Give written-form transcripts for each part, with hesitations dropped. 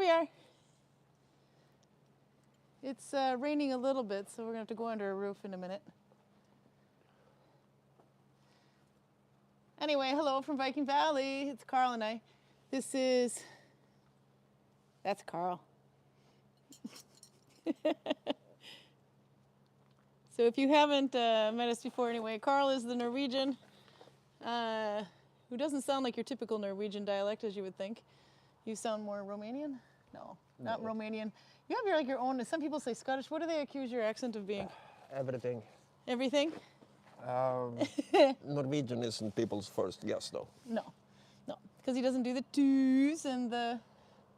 we are. It's raining a little bit, so we're going to have to go under a roof in a minute. Anyway, hello from Viking Valley. It's Karl and I. That's Karl. So if you haven't met us before anyway, Karl is the Norwegian, who doesn't sound like your typical Norwegian dialect as you would think. You sound more Romanian? No, not Romanian. You have your own, some people say Scottish. What do they accuse your accent of being? Everything. Everything? Norwegian isn't people's first guess, though. No, because he doesn't do the twos and the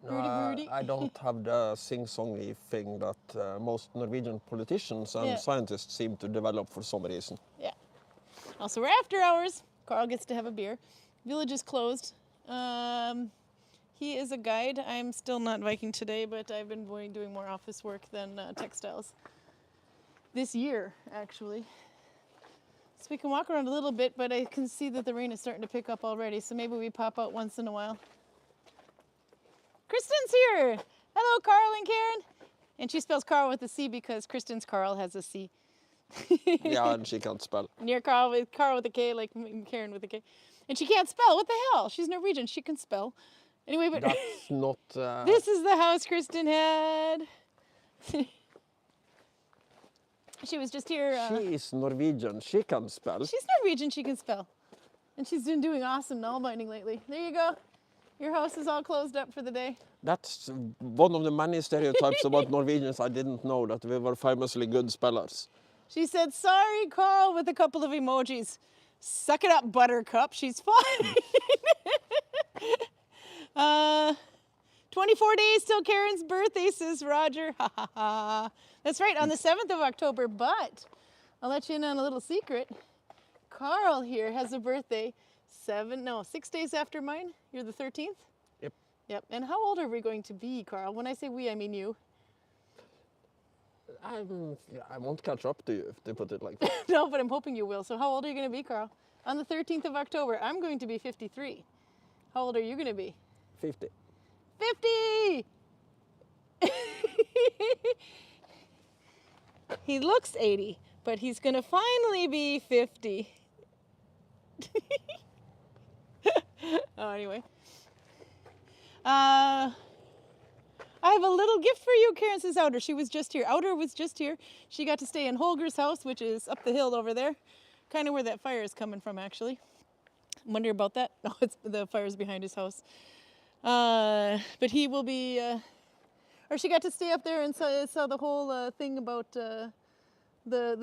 broody. I don't have the sing-songy thing that most Norwegian politicians and scientists seem to develop for some reason. Yeah. Also, we're after hours. Karl gets to have a beer. Village is closed. He is a guide. I'm still not Viking today, but I've been doing more office work than textiles. This year, actually. So we can walk around a little bit, but I can see that the rain is starting to pick up already, so maybe we pop out once in a while. Kristen's here! Hello, Karl and Karin! And she spells Karl with a C because Kristen's Karl has a C. Yeah, and she can't spell. Near Karl with a K, like Karin with a K. And she can't spell. What the hell? She's Norwegian. She can spell. Anyway, but that's not. This is the house Kristen had. She was just here. She is Norwegian. She can spell. She's Norwegian. She can spell. And she's been doing awesome Nalbinding lately. There you go. Your house is all closed up for the day. That's one of the many stereotypes about Norwegians I didn't know, that we were famously good spellers. She said, sorry, Karl, with a couple of emojis. Suck it up, Buttercup. She's fine. 24 days till Karin's birthday, says Roger. Ha ha ha. That's right, on the 7th of October, but I'll let you in on a little secret. Karl here has a birthday 6 days after mine. You're the 13th? Yep. Yep. And how old are we going to be, Karl? When I say we, I mean you. I won't catch up to you if they put it like that. No, but I'm hoping you will. So how old are you going to be, Karl? On the 13th of October, I'm going to be 53. How old are you going to be? 50. 50! He looks 80, but he's going to finally be 50. Oh, anyway. I have a little gift for you, Karin, says Outer. She was just here. Outer was just here. She got to stay in Holger's house, which is up the hill over there. Kind of where that fire is coming from, actually. Wonder about that? No, it's the fire's behind his house. But he will be, or she got to stay up there and saw the whole thing about the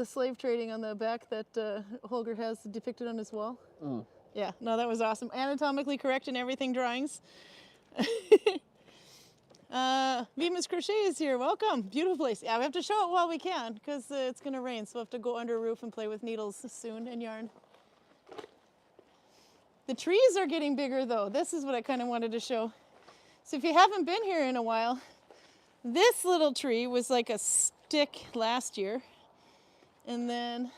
slave trading on the back that Holger has depicted on his wall. Mm. Yeah, no, that was awesome. Anatomically correct and everything drawings. Vima's Crochet is here. Welcome. Beautiful place. Yeah, we have to show it while we can because it's going to rain, so we'll have to go under a roof and play with needles soon and yarn. The trees are getting bigger, though. This is what I kind of wanted to show. So if you haven't been here in a while, this little tree was like a stick last year. And then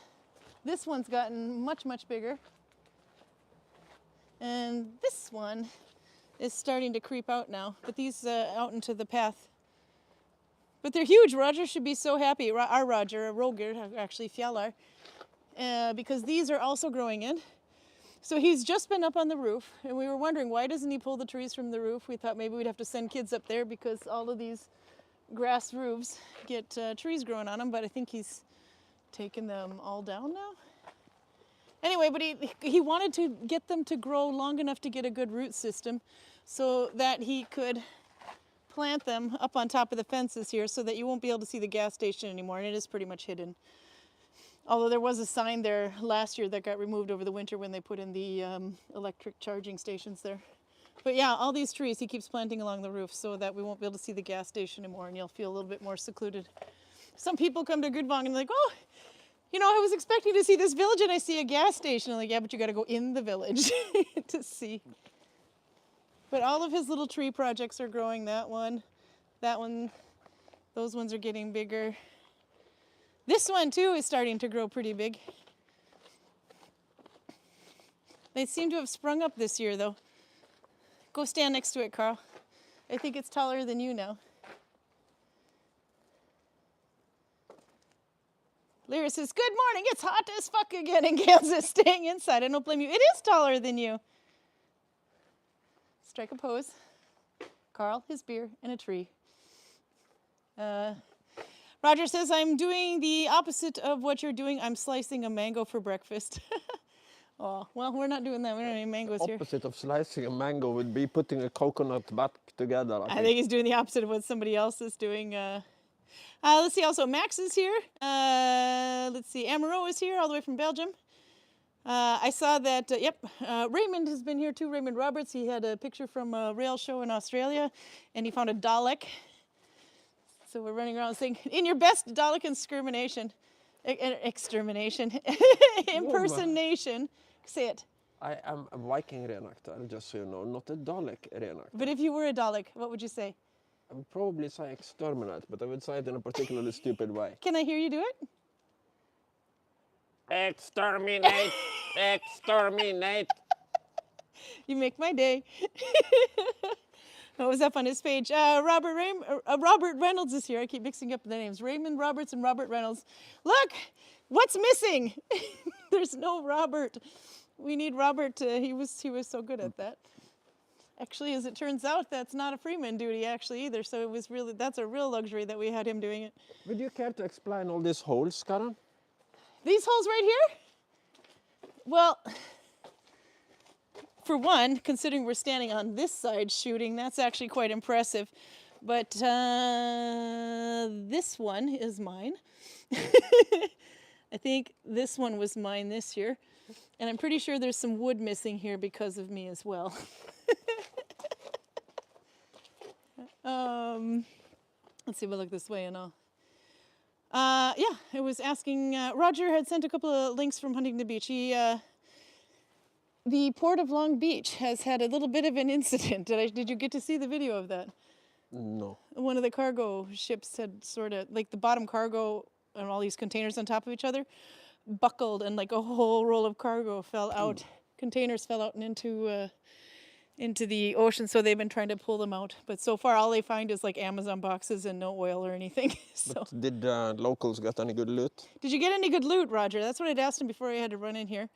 this one's gotten much, much bigger. And this one is starting to creep out now, but these out into the path. But they're huge. Roger should be so happy. Our Roger, Roger, actually Fjallar, because these are also growing in. So he's just been up on the roof, and we were wondering, why doesn't he pull the trees from the roof? We thought maybe we'd have to send kids up there because all of these grass roofs get trees growing on them, but I think he's taken them all down now. Anyway, but he wanted to get them to grow long enough to get a good root system so that he could plant them up on top of the fences here so that you won't be able to see the gas station anymore, and it is pretty much hidden. Although there was a sign there last year that got removed over the winter when they put in the electric charging stations there. But yeah, all these trees he keeps planting along the roof so that we won't be able to see the gas station anymore and you'll feel a little bit more secluded. Some people come to Gudvang and they're like, oh, you know, I was expecting to see this village and I see a gas station. I'm like, yeah, but you got to go in the village to see. But all of his little tree projects are growing. That one, those ones are getting bigger. This one too is starting to grow pretty big. They seem to have sprung up this year though. Go stand next to it, Karl. I think it's taller than you now. Lyra says, good morning, it's hot as fuck again in Kansas, staying inside. I don't blame you. It is taller than you. Strike a pose. Karl, his beer, and a tree. Roger says, I'm doing the opposite of what you're doing. I'm slicing a mango for breakfast. Oh, well, we're not doing that. We don't have any mangoes here. Opposite of slicing a mango would be putting a coconut back together. I think he's doing the opposite of what somebody else is doing. Let's see, also Max is here. Let's see, Amaro is here all the way from Belgium. I saw that, Raymond has been here too, Raymond Roberts. He had a picture from a rail show in Australia, and he found a Dalek. So we're running around saying, in your best Dalek extermination, impersonation. Say it. I am a Viking reenactor, just so you know, not a Dalek reenactor. But if you were a Dalek, what would you say? I would probably say exterminate, but I would say it in a particularly stupid way. Can I hear you do it? Exterminate! Exterminate! You make my day. What was up on his page? Robert Reynolds is here. I keep mixing up the names. Raymond Roberts and Robert Reynolds. Look, what's missing? There's no Robert. We need Robert. He was so good at that. Actually, as it turns out, that's not a Freeman duty actually either. So it was really, that's a real luxury that we had him doing it. Would you care to explain all these holes, Karin? These holes right here? Well, for one, considering we're standing on this side shooting, that's actually quite impressive. But this one is mine. I think this one was mine this year. And I'm pretty sure there's some wood missing here because of me as well. Let's see if I look this way and all. Yeah, I was asking, Roger had sent a couple of links from Huntington Beach. The Port of Long Beach has had a little bit of an incident. Did you get to see the video of that? No. One of the cargo ships had sort of, like the bottom cargo and all these containers on top of each other, buckled and like a whole roll of cargo fell out. Containers fell out and into the ocean, so they've been trying to pull them out. But so far, all they find is like Amazon boxes and no oil or anything. So. But did locals get any good loot? Did you get any good loot, Roger? That's what I'd asked him before I had to run in here.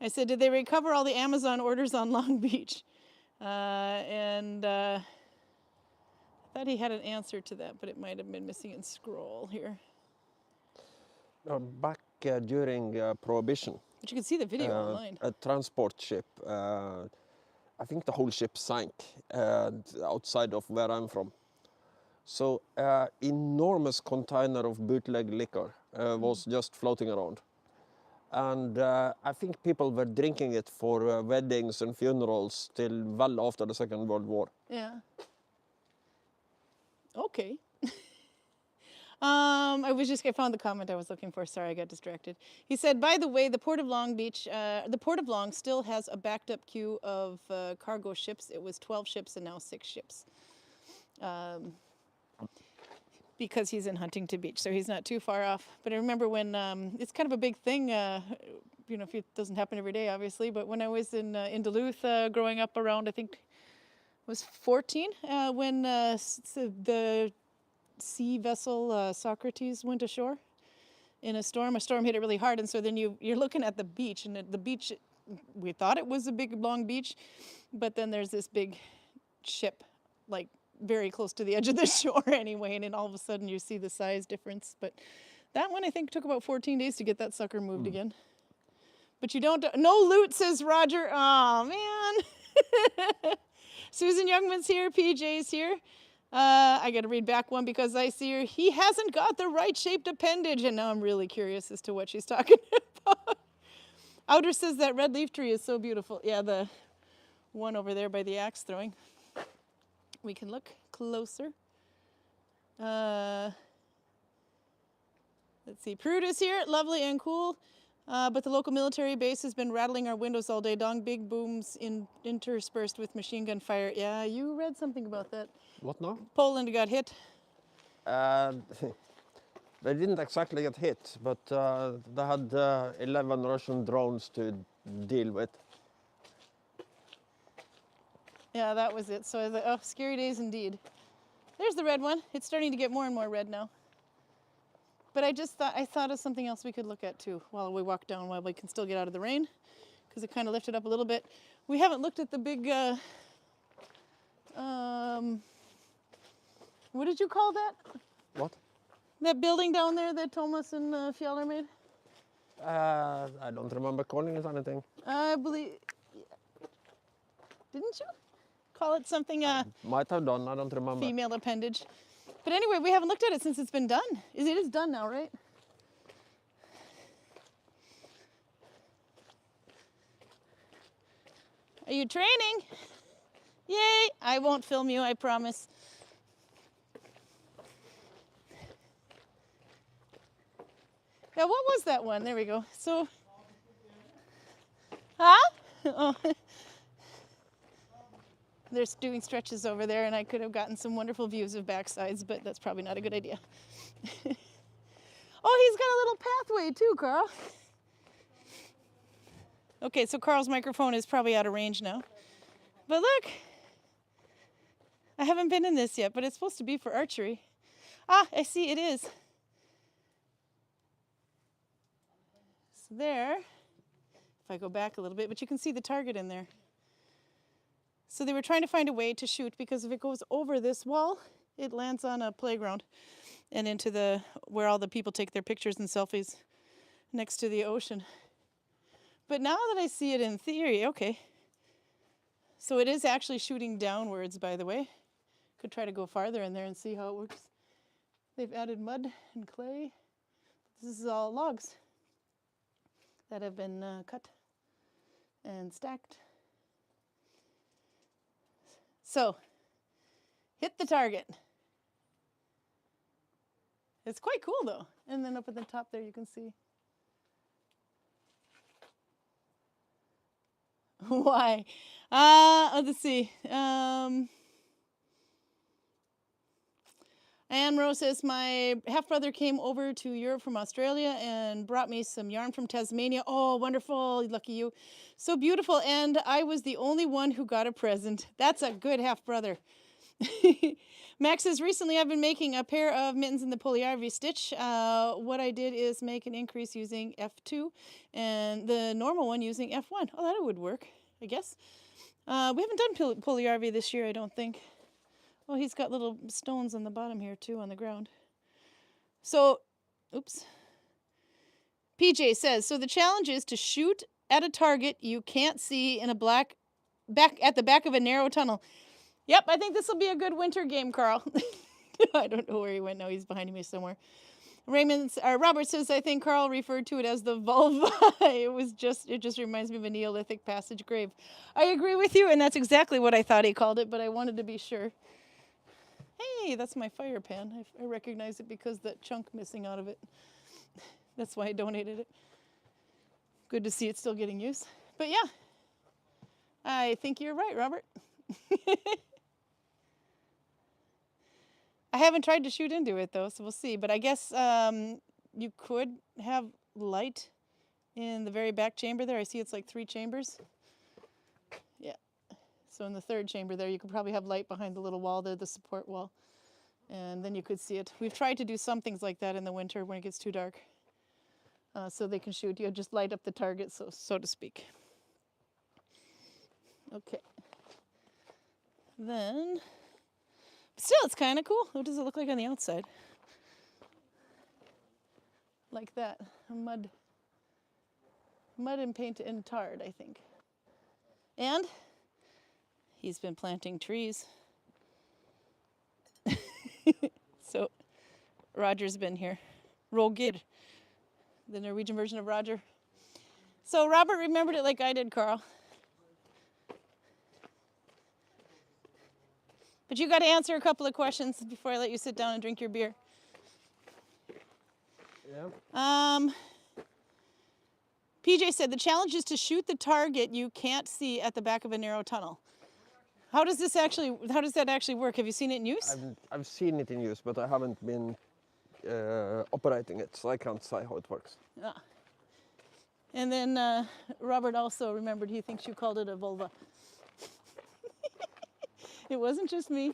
I said, did they recover all the Amazon orders on Long Beach? I thought he had an answer to that, but it might have been missing in scroll here. Back during Prohibition. But you can see the video online. A transport ship, I think the whole ship sank outside of where I'm from. So enormous container of bootleg liquor was just floating around. And I think people were drinking it for weddings and funerals till well after the Second World War. Yeah. Okay. I found the comment I was looking for. Sorry, I got distracted. He said, by the way, the Port of Long Beach, the Port of Long still has a backed up queue of cargo ships. It was 12 ships and now 6 ships. Because he's in Huntington Beach, so he's not too far off. But I remember when, it's kind of a big thing, you know, if it doesn't happen every day, obviously, but when I was in Duluth growing up around, I think, was 14, when the sea vessel Socrates went ashore in a storm. A storm hit it really hard, and so then you're looking at the beach, and the beach, we thought it was a big, long beach, but then there's this big ship, like, very close to the edge of the shore anyway, and then all of a sudden you see the size difference. But that one, I think, took about 14 days to get that sucker moved again. But you don't, no loot, says Roger. Oh, man. Susan Youngman's here, PJ's here. I got to read back one because I see her. He hasn't got the right shaped appendage, and now I'm really curious as to what she's talking about. Outer says that red leaf tree is so beautiful. Yeah, the one over there by the axe throwing. We can look closer. Let's see, Prude is here, lovely and cool. But the local military base has been rattling our windows all day. Dong big booms interspersed with machine gun fire. Yeah, you read something about that. What now? Poland got hit. They didn't exactly get hit, but they had 11 Russian drones to deal with. Yeah, that was it. So I was like, oh, scary days indeed. There's the red one. It's starting to get more and more red now. But I thought of something else we could look at too while we walk down, while we can still get out of the rain, because it kind of lifted up a little bit. We haven't looked at the big, what did you call that? What? That building down there that Thomas and Fjaller made? I don't remember calling it anything. I believe, didn't you call it something? Might have done, I don't remember. Female appendage. But anyway, we haven't looked at it since it's been done. It is done now, right? Are you training? Yay! I won't film you, I promise. Yeah, what was that one? There we go. So, huh? Oh. They're doing stretches over there, and I could have gotten some wonderful views of backsides, but that's probably not a good idea. Oh, he's got a little pathway too, Karl. Okay, so Karl's microphone is probably out of range now. But look, I haven't been in this yet, but it's supposed to be for archery. Ah, I see it is. So there, if I go back a little bit, but you can see the target in there. So they were trying to find a way to shoot, because if it goes over this wall, it lands on a playground and into where all the people take their pictures and selfies next to the ocean. But now that I see it in theory, okay. So it is actually shooting downwards, by the way. Could try to go farther in there and see how it works. They've added mud and clay. This is all logs that have been cut and stacked. So, hit the target. It's quite cool though. And then up at the top there you can see. Why? Let's see. Anne Rose says, my half-brother came over to Europe from Australia and brought me some yarn from Tasmania. Oh, wonderful. Lucky you. So beautiful. And I was the only one who got a present. That's a good half-brother. Max says, recently I've been making a pair of mittens in the polyarvy stitch. What I did is make an increase using F2 and the normal one using F1. Oh, that would work, I guess. We haven't done polyarvy this year, I don't think. Oh, he's got little stones on the bottom here too, on the ground. So, oops. PJ says, so the challenge is to shoot at a target you can't see in a at the back of a narrow tunnel. Yep, I think this will be a good winter game, Karl. I don't know where he went now. He's behind me somewhere. Robert says, I think Karl referred to it as the vulva. It just reminds me of a Neolithic passage grave. I agree with you, and that's exactly what I thought he called it, but I wanted to be sure. Hey, that's my fire pan. I recognize it because that chunk missing out of it. That's why I donated it. Good to see it still getting use. But yeah, I think you're right, Robert. I haven't tried to shoot into it though, so we'll see. But I guess you could have light in the very back chamber there. I see it's like 3 chambers. Yeah. So in the 3rd chamber there, you could probably have light behind the little wall there, the support wall. And then you could see it. We've tried to do some things like that in the winter when it gets too dark. So they can shoot. You just light up the target, so to speak. Okay. Then, still, it's kind of cool. What does it look like on the outside? Like that, mud and paint and tarred, I think. And he's been planting trees. So Roger's been here. Roger, the Norwegian version of Roger. So Robert remembered it like I did, Karl. But you got to answer a couple of questions before I let you sit down and drink your beer. Yeah. PJ said the challenge is to shoot the target you can't see at the back of a narrow tunnel. How does that actually work? Have you seen it in use? I've seen it in use, but I haven't been operating it, so I can't say how it works. Ah. And then Robert also remembered he thinks you called it a vulva. It wasn't just me.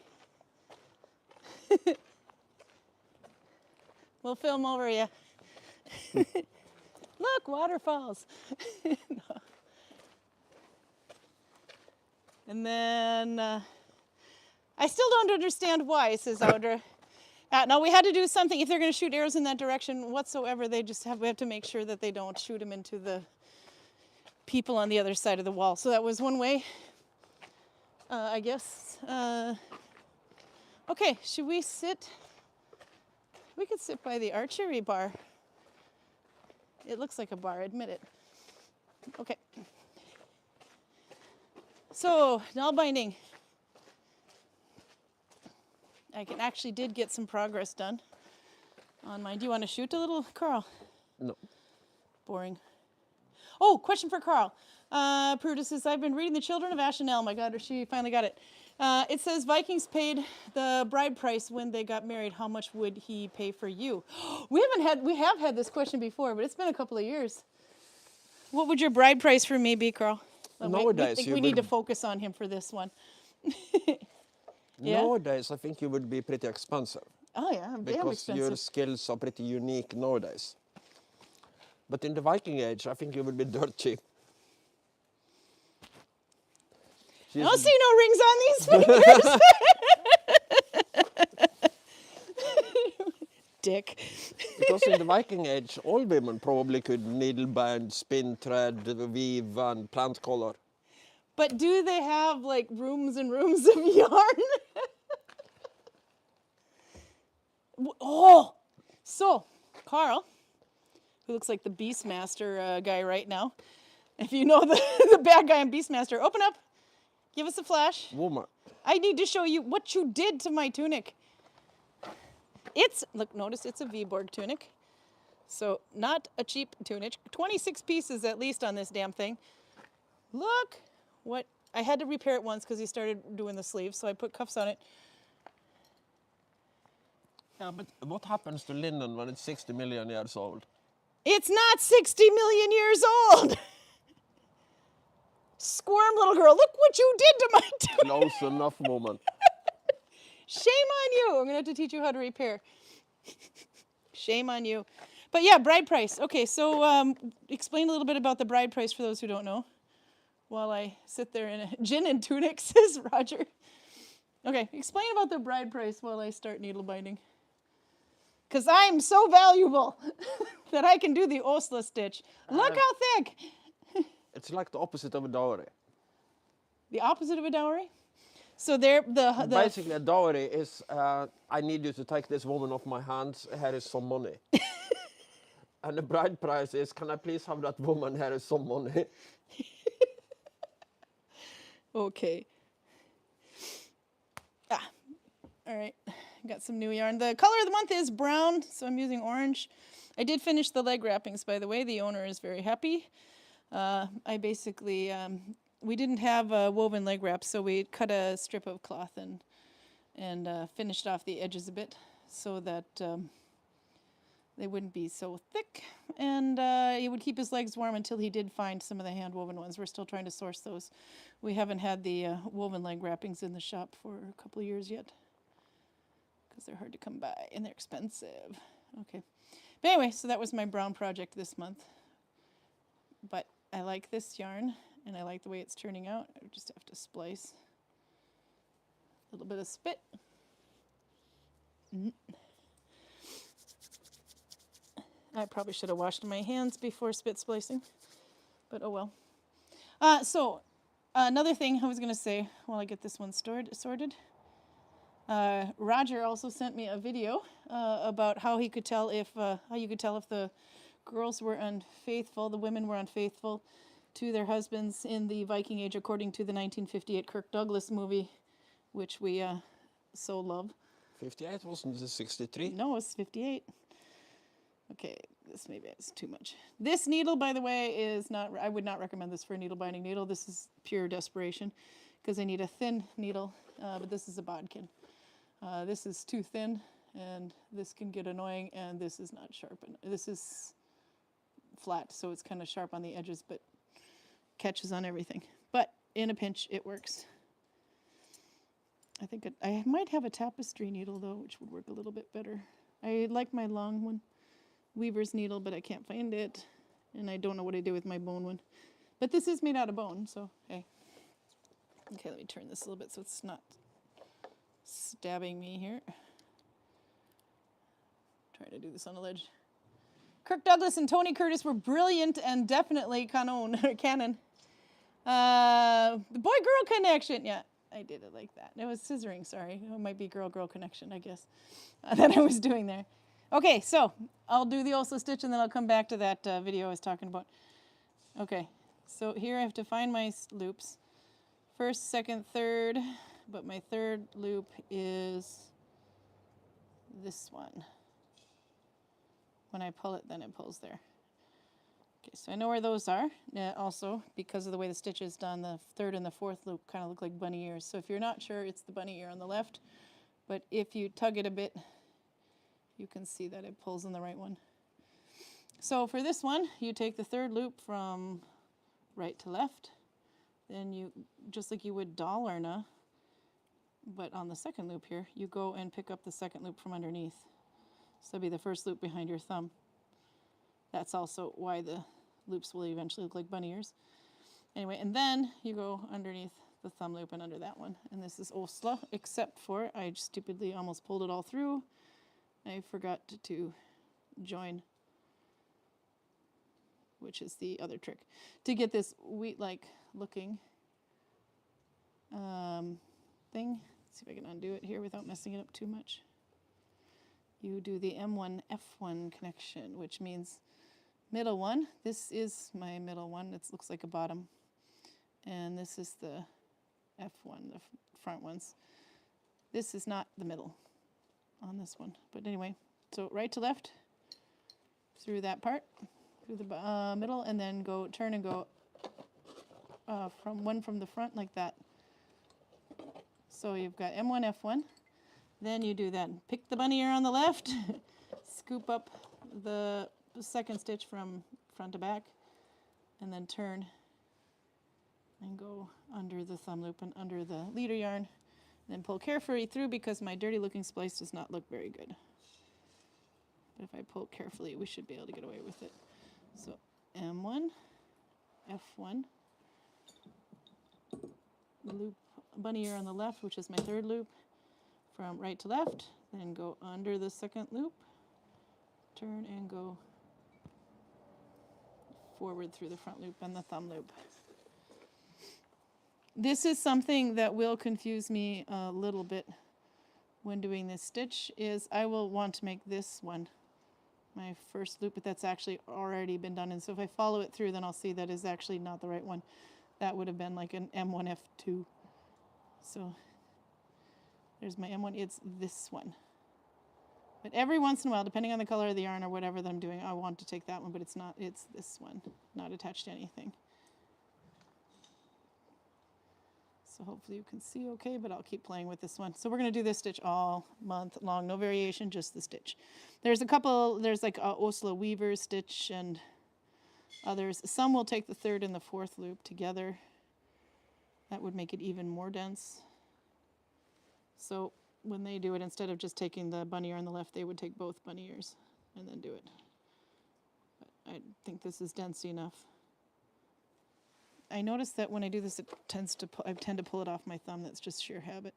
We'll film over you. Look, waterfalls. No. And then, I still don't understand why, says Audra. Now, we had to do something. If they're going to shoot arrows in that direction whatsoever, we have to make sure that they don't shoot them into the people on the other side of the wall. So that was one way, I guess. Okay, should we sit? We could sit by the archery bar. It looks like a bar, admit it. Okay. So, Nalbinding. I actually did get some progress done on mine. Do you want to shoot a little, Karl? No. Boring. Oh, question for Karl. Pruda says, I've been reading The Children of Ashenel. Oh my God, she finally got it. It says Vikings paid the bride price when they got married. How much would he pay for you? We have had this question before, but it's been a couple of years. What would your bride price for me be, Karl? Nowadays, I think we need to focus on him for this one. Yeah? Nowadays, I think you would be pretty expensive. Oh yeah, damn Because expensive. your skills are pretty unique nowadays. But in the Viking age, I think you would be dirt cheap. I don't see no rings on these fingers. Dick. Because in the Viking age, all women probably could needle bind, spin, thread, weave, and plant color. But do they have like rooms and rooms of yarn? Oh, so Karl, who looks like the Beastmaster guy right now. If you know the bad guy in Beastmaster, open up. Give us a flash. Woman. I need to show you what you did to my tunic. Look, notice it's a V-Borg tunic. So not a cheap tunic. 26 pieces at least on this damn thing. Look what, I had to repair it once because he started doing the sleeves, so I put cuffs on it. Yeah, but what happens to linen when it's 60 million years old? It's not 60 million years old. Squirm, little girl. Look what you did to my tunic. Close enough, woman. Shame on you. I'm going to have to teach you how to repair. Shame on you. But yeah, bride price. Okay, so explain a little bit about the bride price for those who don't know. While I sit there in a gin and tunic, says Roger. Okay, explain about the bride price while I start needle binding. Because I'm so valuable that I can do the Åsle stitch. Look how thick. It's like the opposite of a dowry. The opposite of a dowry? So there, Basically, a dowry is, I need you to take this woman off my hands, here is some money. And the bride price is, can I please have that woman, here is some money. Okay. All right. Got some new yarn. The color of the month is brown, so I'm using orange. I did finish the leg wrappings, by the way. The owner is very happy. I basically, we didn't have woven leg wraps, so we cut a strip of cloth and finished off the edges a bit so that they wouldn't be so thick. And he would keep his legs warm until he did find some of the hand-woven ones. We're still trying to source those. We haven't had the woven leg wrappings in the shop for a couple of years yet because they're hard to come by and they're expensive. Okay. But anyway, so that was my brown project this month. But I like this yarn, and I like the way it's turning out. I just have to splice a little bit of spit. I probably should have washed my hands before spit splicing, but oh well. So another thing I was going to say while I get this one sorted. Roger also sent me a video about how you could tell if the girls were unfaithful, the women were unfaithful to their husbands in the Viking Age, according to the 1958 Kirk Douglas movie, which we so love. 58 wasn't it 63? No, it's 58. Okay, this maybe is too much. This needle, by the way, is not, I would not recommend this for a needle binding needle. This is pure desperation because I need a thin needle, but this is a bodkin. This is too thin, and this can get annoying, and this is not sharp. This is flat, so it's kind of sharp on the edges, but catches on everything. But in a pinch, it works. I think I might have a tapestry needle though, which would work a little bit better. I like my long one, weaver's needle, but I can't find it. And I don't know what I did with my bone one. But this is made out of bone, so hey. Okay, let me turn this a little bit so it's not stabbing me here. Trying to do this on a ledge. Kirk Douglas and Tony Curtis were brilliant and definitely canon. The boy-girl connection, yeah. I did it like that. It was scissoring, sorry. It might be girl-girl connection, I guess, that I was doing there. Okay, so I'll do the Åsle stitch and then I'll come back to that video I was talking about. Okay, so here I have to find my loops. First, second, third, but my third loop is this one. When I pull it, then it pulls there. Okay, so I know where those are. Also, because of the way the stitch is done, the third and the fourth loop kind of look like bunny ears. So if you're not sure, it's the bunny ear on the left. But if you tug it a bit, you can see that it pulls in the right one. So for this one, you take the third loop from right to left. Then you, just like you would Dollarna, but on the second loop here, you go and pick up the second loop from underneath. So that'd be the first loop behind your thumb. That's also why the loops will eventually look like bunny ears. Anyway, and then you go underneath the thumb loop and under that one. And this is Åsle, except for I stupidly almost pulled it all through. I forgot to join, which is the other trick. To get this wheat-like looking thing, let's see if I can undo it here without messing it up too much. You do the M1, F1 connection, which means middle one. This is my middle one. It looks like a bottom. And this is the F1, the front ones. This is not the middle on this one. But anyway, so right to left through that part, through the middle, and then go turn and go from the front like that. So you've got M1, F1. Then you do that. Pick the bunny ear on the left, scoop up the second stitch from front to back, and then turn and go under the thumb loop and under the leader yarn. And then pull carefully through because my dirty looking splice does not look very good. But if I pull carefully, we should be able to get away with it. So M1, F1, loop bunny ear on the left, which is my third loop, from right to left, then go under the second loop, turn and go forward through the front loop and the thumb loop. This is something that will confuse me a little bit when doing this stitch, is I will want to make this one my first loop, but that's actually already been done. And so if I follow it through, then I'll see that is actually not the right one. That would have been like an M1, F2. So there's my M1, it's this one. But every once in a while, depending on the color of the yarn or whatever that I'm doing, I want to take that one, but it's not, it's this one, not attached to anything. So hopefully you can see okay, but I'll keep playing with this one. So we're gonna do this stitch all month long, no variation, just the stitch. There's a couple, there's like a Åsle weaver stitch and others. Some will take the third and the fourth loop together. That would make it even more dense. So when they do it, instead of just taking the bunny ear on the left, they would take both bunny ears and then do it. But I think this is dense enough. I notice that when I do this, I tend to pull it off my thumb. That's just sheer habit.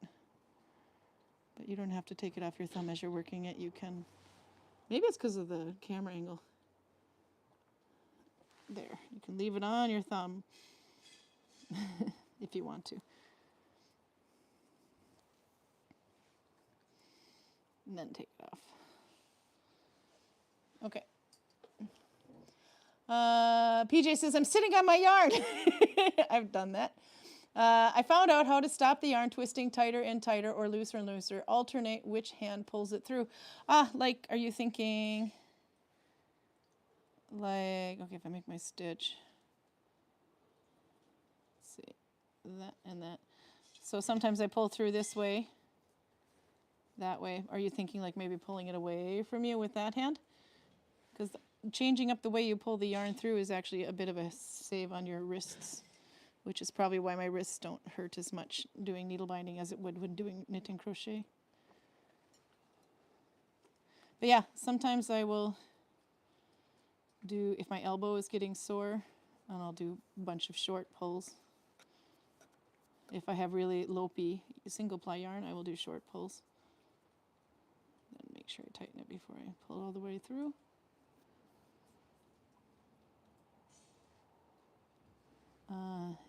But you don't have to take it off your thumb as you're working it. You can. Maybe it's because of the camera angle. There, you can leave it on your thumb if you want to. And then take it off. Okay. PJ says, I'm sitting on my yarn. I've done that. I found out how to stop the yarn twisting tighter and tighter or looser and looser. Alternate which hand pulls it through. Like, are you thinking, like, okay, if I make my stitch, let's see, that and that. So sometimes I pull through this way, that way. Are you thinking like maybe pulling it away from you with that hand? Because changing up the way you pull the yarn through is actually a bit of a save on your wrists. which is probably why my wrists don't hurt as much doing needle binding as it would when doing knit and crochet. But yeah, sometimes I will do, if my elbow is getting sore, and I'll do a bunch of short pulls. If I have really lopey single ply yarn, I will do short pulls. Then make sure I tighten it before I pull it all the way through.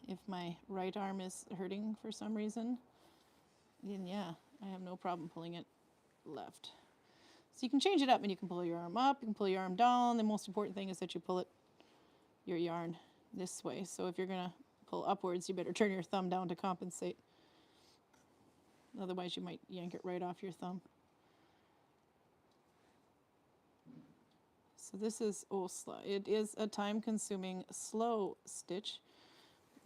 If my right arm is hurting for some reason, then yeah, I have no problem pulling it left. So you can change it up, and you can pull your arm up, you can pull your arm down. The most important thing is that you pull it, your yarn, this way. So if you're gonna pull upwards, you better turn your thumb down to compensate. Otherwise you might yank it right off your thumb. So this is Åsle. It is a time-consuming, slow stitch,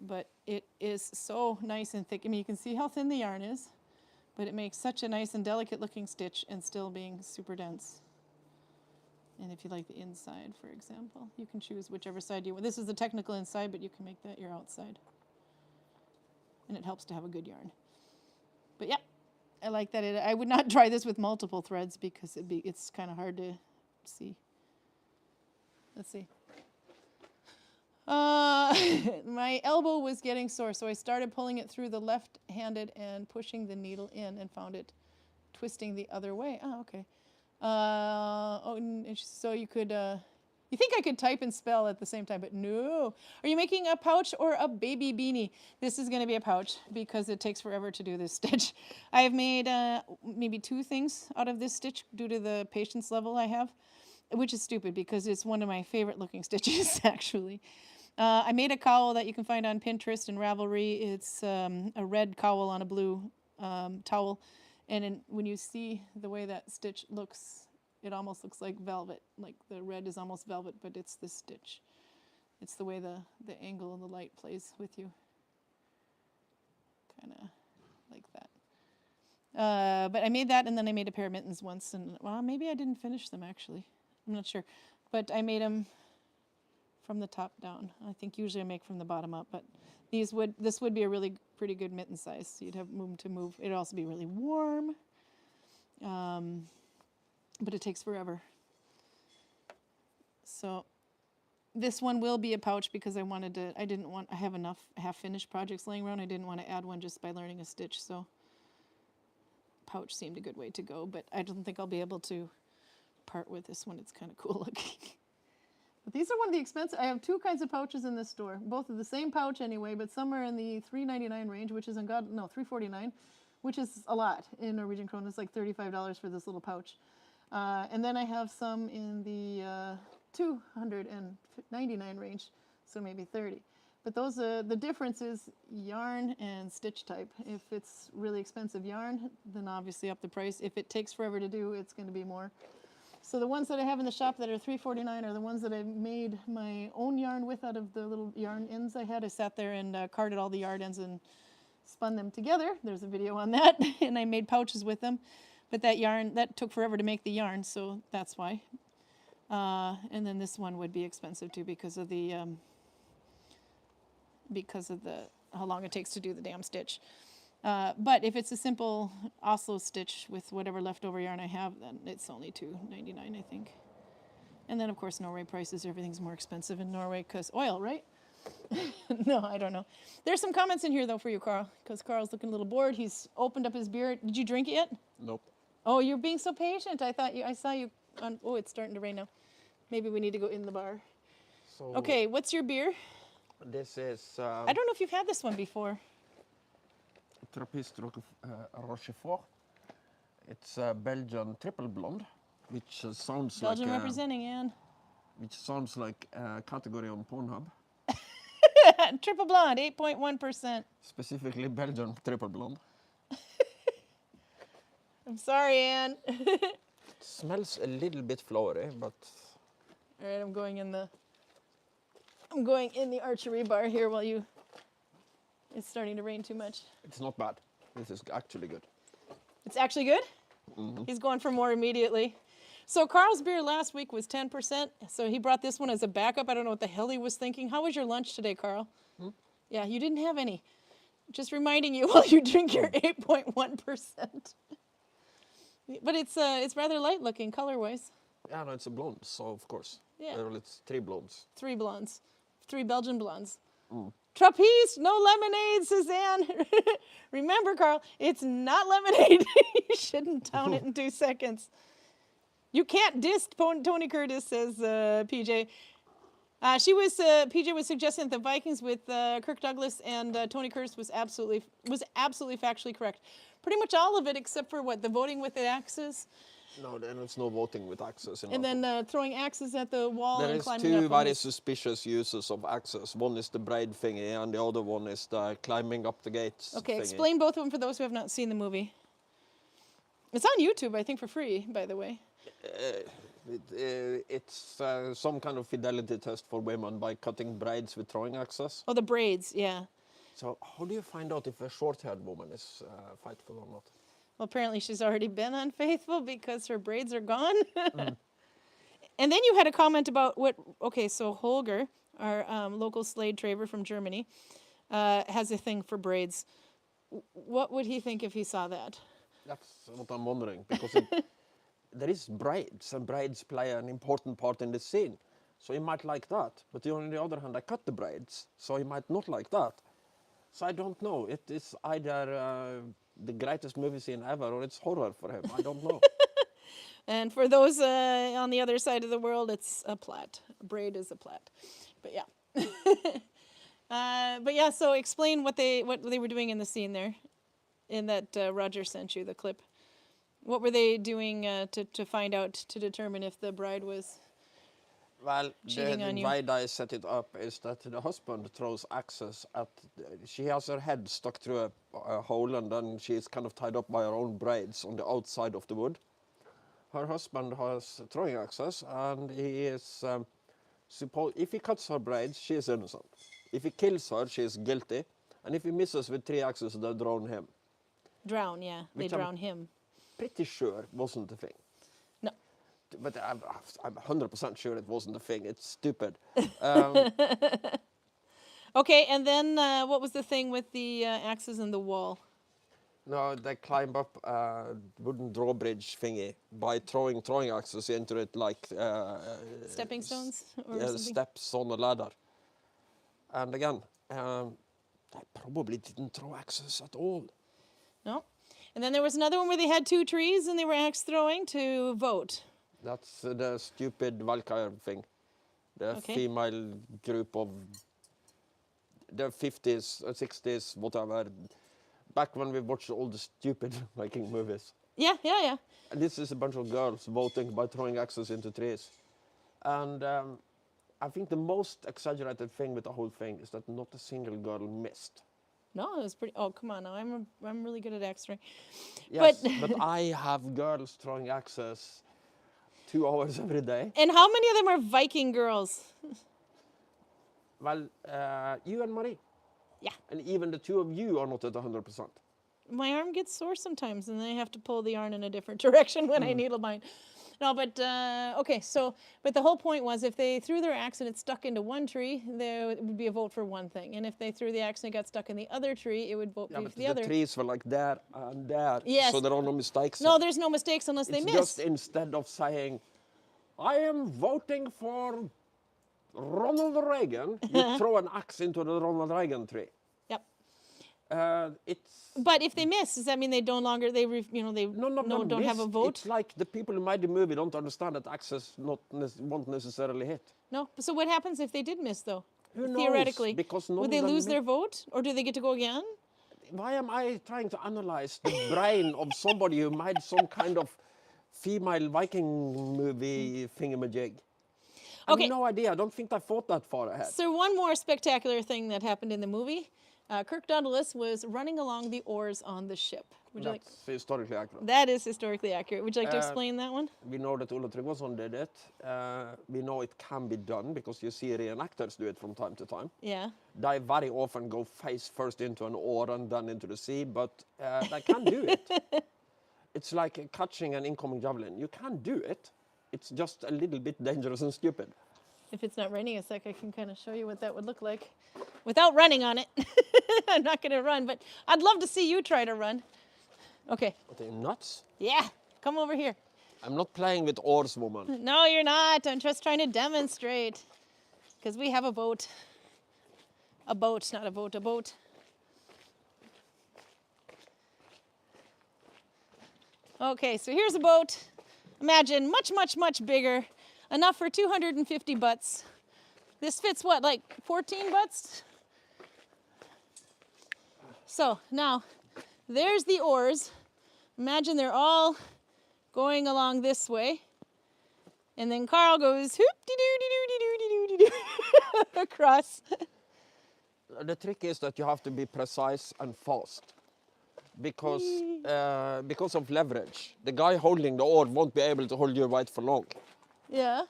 but it is so nice and thick. I mean, you can see how thin the yarn is, but it makes such a nice and delicate looking stitch and still being super dense. And if you like the inside, for example, you can choose whichever side you want. This is the technical inside, but you can make that your outside. And it helps to have a good yarn. But yeah, I like that. I would not try this with multiple threads because it's kind of hard to see. Let's see. My elbow was getting sore, so I started pulling it through the left-handed and pushing the needle in, and found it twisting the other way. Oh, okay. So you could, you think I could type and spell at the same time, but no. Are you making a pouch or a baby beanie? This is going to be a pouch because it takes forever to do this stitch. I have made maybe 2 things out of this stitch due to the patience level I have, which is stupid because it's one of my favorite looking stitches, actually. I made a cowl that you can find on Pinterest and Ravelry. It's a red cowl on a blue towel. And when you see the way that stitch looks, it almost looks like velvet. Like the red is almost velvet, but it's the stitch. It's the way the angle and the light plays with you. Kind of like that. But I made that, and then I made a pair of mittens once. And well, maybe I didn't finish them, actually. I'm not sure. But I made them from the top down. I think usually I make from the bottom up, but this would be a really pretty good mitten size. So you'd have room to move. It'd also be really warm, but it takes forever. So this one will be a pouch because I have enough half-finished projects laying around. I didn't want to add one just by learning a stitch, so pouch seemed a good way to go, but I don't think I'll be able to part with this one. It's kind of cool looking. But these are one of the expensive. I have 2 kinds of pouches in this store. Both of the same pouch anyway, but some are in the $3.99 range, which is $3.49, which is a lot in Norwegian krone. It's like $35 for this little pouch. And then I have some in the $299 range, so maybe $30. But those the difference is yarn and stitch type. If it's really expensive yarn, then obviously up the price. If it takes forever to do, it's going to be more. So the ones that I have in the shop that are $3.49 are the ones that I made my own yarn with out of the little yarn ends I had. I sat there and carded all the yarn ends and spun them together. There's a video on that. And I made pouches with them. But that yarn, that took forever to make the yarn, so that's why. And then this one would be expensive too because of the how long it takes to do the damn stitch. But if it's a simple Åsle stitch with whatever leftover yarn I have, then it's only $2.99, I think. And then, of course, Norway prices, everything's more expensive in Norway because oil, right? No, I don't know. There's some comments in here, though, for you, Karl, because Karl's looking a little bored. He's opened up his beer. Did you drink it yet? Nope. Oh, you're being so patient. I saw you on, oh, it's starting to rain now. Maybe we need to go in the bar. So Okay, what's your beer? this is I don't know if you've had this one before. Trappist Rochefort. It's a Belgian triple blonde, which sounds Belgium like representing, Anne. which sounds like a category on Pornhub. Triple blonde, 8.1%. Specifically Belgian triple blonde. I'm sorry, Anne. It smells a little bit flowery, but All right, I'm going in the archery bar here while you. It's starting to rain too much. it's not bad. This is actually good. It's actually good? Mm-hmm. He's going for more immediately. So Karl's beer last week was 10%, so he brought this one as a backup. I don't know what the hell he was thinking. How was your lunch today, Karl? Yeah, you didn't have any. Just reminding you while you drink your 8.1%. But it's rather light looking color-wise. Yeah, no, it's a blonde, so of course. Yeah. Well, it's 3 blondes. 3 blondes. 3 Belgian blondes. Trapeze, no lemonade, Suzanne. Remember, Karl, it's not lemonade. You shouldn't down it in 2 seconds. You can't diss Tony Curtis, says PJ. PJ was suggesting that the Vikings with Kirk Douglas and Tony Curtis was absolutely factually correct. Pretty much all of it, except for the voting with the axes. No, then it's no voting with axes. And then throwing axes at the wall there and is climbing up. There is 2 very suspicious uses of axes. One is the braid thingy, and the other one is the climbing up the gates. Okay, thingy. explain both of them for those who have not seen the movie. It's on YouTube, I think, for free, by the way. It's some kind of fidelity test for women by cutting braids with throwing axes. Oh, the braids, yeah. So how do you find out if a short-haired woman is faithful or not? Well, apparently she's already been unfaithful because her braids are gone. And then you had a comment about so Holger, our local slave trader from Germany, has a thing for braids. What would he think if he saw that? That's what I'm wondering, because there is braids, and braids play an important part in the scene. So he might like that, but on the other hand, I cut the braids, so he might not like that. So I don't know. It is either the greatest movie scene ever, or it's horror for him. I don't know. And for those on the other side of the world, it's a plait. A braid is a plait. But yeah. So explain what they were doing in the scene there, in that Roger sent you the clip. What were they doing to find out, to determine if the bride was Well, cheating on the you? way they set it up is that the husband throws axes at... She has her head stuck through a hole, and then she is kind of tied up by her own braids on the outside of the wood. Her husband has throwing axes, and he is... if he cuts her braids, she is innocent. If he kills her, she is guilty. And if he misses with 3 axes, they drown him. Drown, yeah. They drown him. Pretty sure wasn't the thing. No. But I'm 100% sure it wasn't the thing. It's stupid. Okay, and then what was the thing with the axes in the wall? No, they climb up a wooden drawbridge thingy by throwing axes into it like... Stepping stones or something? Steps on a ladder. And again, they probably didn't throw axes at all. No. And then there was another one where they had 2 trees and they were axe throwing to vote. That's the stupid Valkyr thing. The female group of the 50s, 60s, whatever. Back when we watched all the stupid Viking movies. Yeah. And this is a bunch of girls voting by throwing axes into trees. And I think the most exaggerated thing with the whole thing is that not a single girl missed. No, it was pretty... Oh, come on now. I'm really good at axe throwing. Yes, but I have girls throwing axes 2 hours every day. And how many of them are Viking girls? Well, you and Marie. Yeah. And even the 2 of you are not at 100%. My arm gets sore sometimes, and then I have to pull the yarn in a different direction when I needle mine. No, but, okay, so, but the whole point was if they threw their axe and it stuck into one tree, there would be a vote for one thing. And if they threw the axe and it got stuck in the other tree, it would vote for the other. The trees were like there and there. Yes. So there are no mistakes. No, there's no mistakes unless they miss. Just instead of saying, I am voting for Ronald Reagan, you throw an axe into the Ronald Reagan tree. Yep. But if they miss, does that mean they don't have a vote? It's like the people who made the movie don't understand that axes won't necessarily hit. No. So what happens if they did miss, though? Who knows? Theoretically, Because would they lose their vote, or do they get to go again? Why am I trying to analyze the brain of somebody who made some kind of female Viking movie thingamajig? I have no idea. I don't think I thought that far ahead. So one more spectacular thing that happened in the movie. Kirk Douglas was running along the oars on the ship. That's historically accurate. That is historically accurate. Would you like to explain that one? We know that Ole Tryggvason did it. We know it can be done because you see reenactors do it from time to time. Yeah. They very often go face first into an oar and then into the sea, but they can do it. It's like catching an incoming javelin. You can do it. It's just a little bit dangerous and stupid. If it's not raining a sec, I can kind of show you what that would look like without running on it. I'm not going to run, but I'd love to see you try to run. Okay. What, are you nuts? Yeah, come over here. I'm not playing with oars, woman. No, you're not. I'm just trying to demonstrate. Because we have a boat. A boat, not a boat, a boat. Okay, so here's a boat. Imagine much, much, much bigger. Enough for 250 butts. This fits what, like 14 butts? So now, there's the oars. Imagine they're all going along this way. And then Karl goes hoop-de-doo-de-doo-de-doo-de-doo across. The trick is that you have to be precise and fast. Because of leverage. The guy holding the oar won't be able to hold your weight for long. Yeah.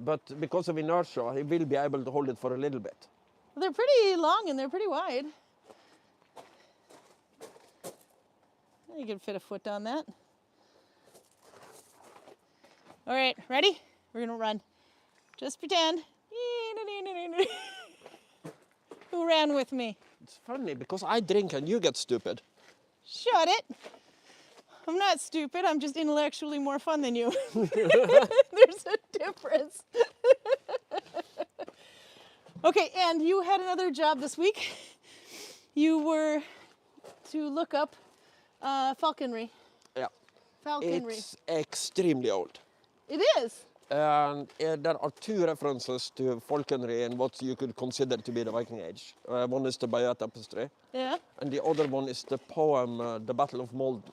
But because of inertia, he will be able to hold it for a little bit. Well, they're pretty long and they're pretty wide. You can fit a foot on that. All right, ready? We're gonna run. Just pretend. Who ran with me? It's funny because I drink and you get stupid. Shut it. I'm not stupid. I'm just intellectually more fun than you. There's a difference. Okay, and you had another job this week. You were to look up falconry. Yeah. Falconry. It's extremely old. It is. And there are two references to falconry in what you could consider to be the Viking Age. One is the Bayeux Tapestry, Yeah. and the other one is the poem The Battle of Malden.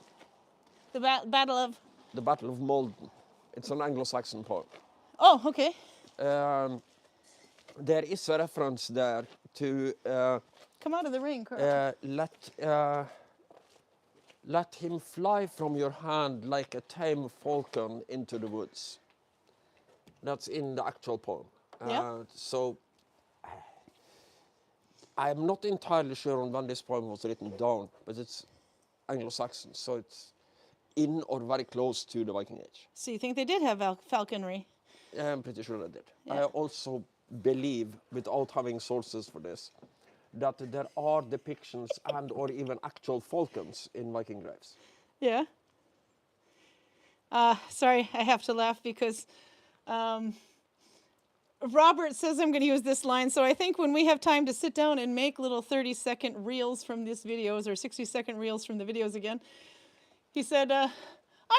The Battle of... The Battle of Malden. It's an Anglo-Saxon poem. Oh, okay. There is a reference there to Come out of the ring, Karl. let him fly from your hand like a tame falcon into the woods. That's in the actual poem. Yeah. So I'm not entirely sure on when this poem was written down, but it's Anglo-Saxon, so it's in or very close to the Viking Age. So you think they did have falconry? I'm pretty sure they did. Yeah. I also believe, without having sources for this, that there are depictions and or even actual falcons in Viking graves. Yeah. Sorry, I have to laugh because Robert says I'm going to use this line, so I think when we have time to sit down and make little 30-second reels from these videos or 60-second reels from the videos again, he said, I'm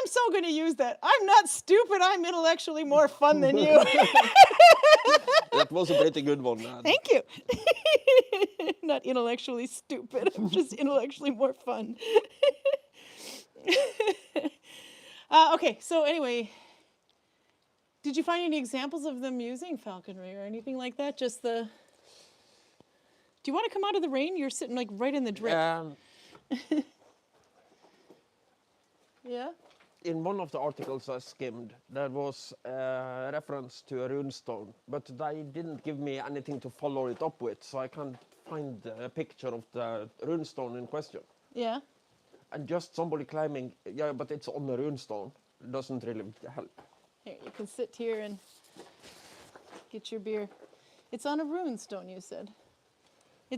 so going to use that. I'm not stupid. I'm intellectually more fun than you. That was a pretty good one. Thank you. Not intellectually stupid. I'm just intellectually more fun. Okay, so anyway, did you find any examples of them using falconry or anything like that? Just the... Do you want to come out of the rain? You're sitting like right in the drip. Yeah? In one of the articles I skimmed, there was a reference to a runestone, but they didn't give me anything to follow it up with, so I can't find a picture of the runestone in question. Yeah? And just somebody claiming, yeah, but it's on a runestone, doesn't really help. Here, you can sit here and get your beer. It's on a runestone, you said.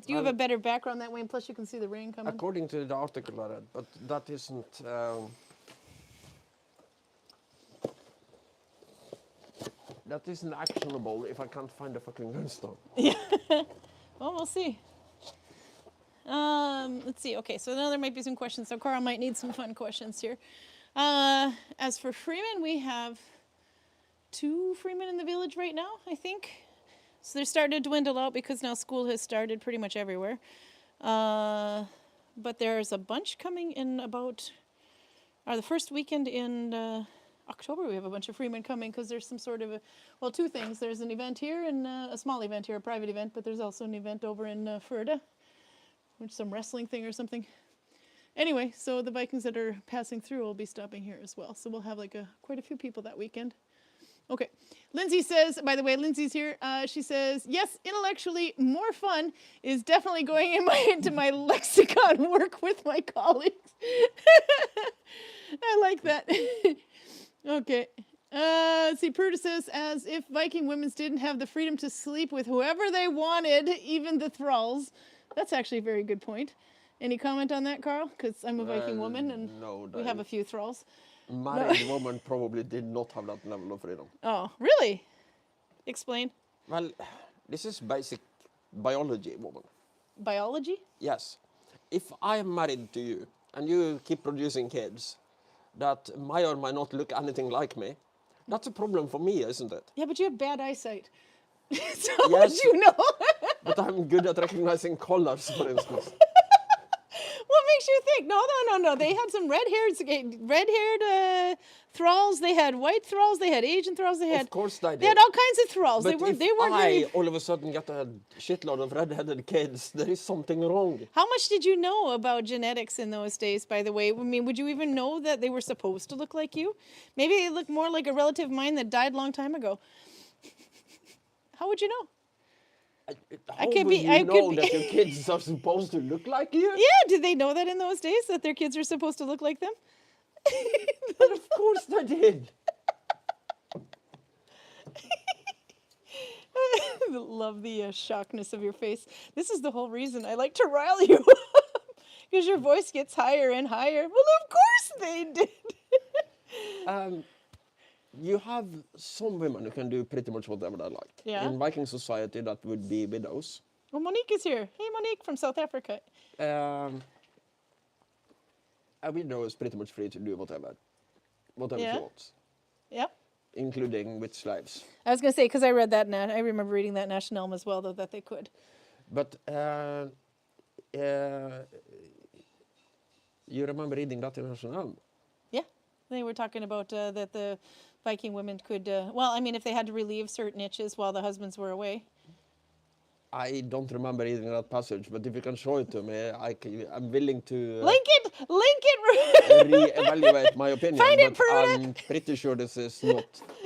You have a better background that way, and plus you can see the rain coming. According to the article I read, but that isn't... that isn't actionable if I can't find a fucking runestone. Yeah. Well, we'll see. Let's see. Okay, so now there might be some questions. So Karl might need some fun questions here. As for freemen, we have 2 freemen in the village right now, I think. So they're starting to dwindle out because now school has started pretty much everywhere. But there's a bunch coming in about... the first weekend in October, we have a bunch of freemen coming because there's some sort of well, 2 things. There's an event here and a small event here, a private event, but there's also an event over in Førde, which is some wrestling thing or something. Anyway, so the Vikings that are passing through will be stopping here as well. So we'll have like quite a few people that weekend. Okay. Lindsay says, by the way, Lindsay's here. She says, yes, intellectually more fun is definitely going into my lexicon work with my colleagues. I like that. Okay. Let's see, Pruda says, as if Viking women didn't have the freedom to sleep with whoever they wanted, even the thralls. That's actually a very good point. Any comment on that, Karl? Because I'm a Viking woman and No, we have a few thralls. married woman probably did not have that level of freedom. Oh, really? Explain. Well, this is basic biology, woman. Biology? Yes. If I am married to you and you keep producing kids that may or may not look anything like me, that's a problem for me, isn't it? Yeah, but you have bad eyesight. So Yes. would you know? But I'm good at recognizing colors, for instance. What makes you think? No. They had some red-haired thralls. They had white thralls. They had Asian thralls. They had. Of course they did. They had all kinds of thralls. But if They weren't I very. all of a sudden get a shitload of red-headed kids, there is something wrong. How much did you know about genetics in those days, by the way? I mean, would you even know that they were supposed to look like you? Maybe they look more like a relative of mine that died a long time ago. How would you know? How could would be- you I know could be- that your kids are supposed to look like you? Yeah, did they know that in those days, that their kids were supposed to look like them? But of course they did. Love the shockness of your face. This is the whole reason I like to rile you. Because your voice gets higher and higher. Well, of course they did. You have some women who can do pretty much whatever they like. Yeah. In Viking society, that would be widows. Well, Monique is here. Hey, Monique from South Africa. A widow is pretty much free to do whatever she Yeah. wants, Yep. including with slaves. I was going to say, because I read that, I remember reading that National Elm as well, though, that they could. But you remember reading that in National? Yeah. They were talking about that the Viking women could, well, I mean, if they had to relieve certain itches while the husbands were away. I don't remember reading that passage, but if you can show it to me, I'm willing to Link it! re-evaluate my opinion. Find it, but Pruda! I'm pretty sure this is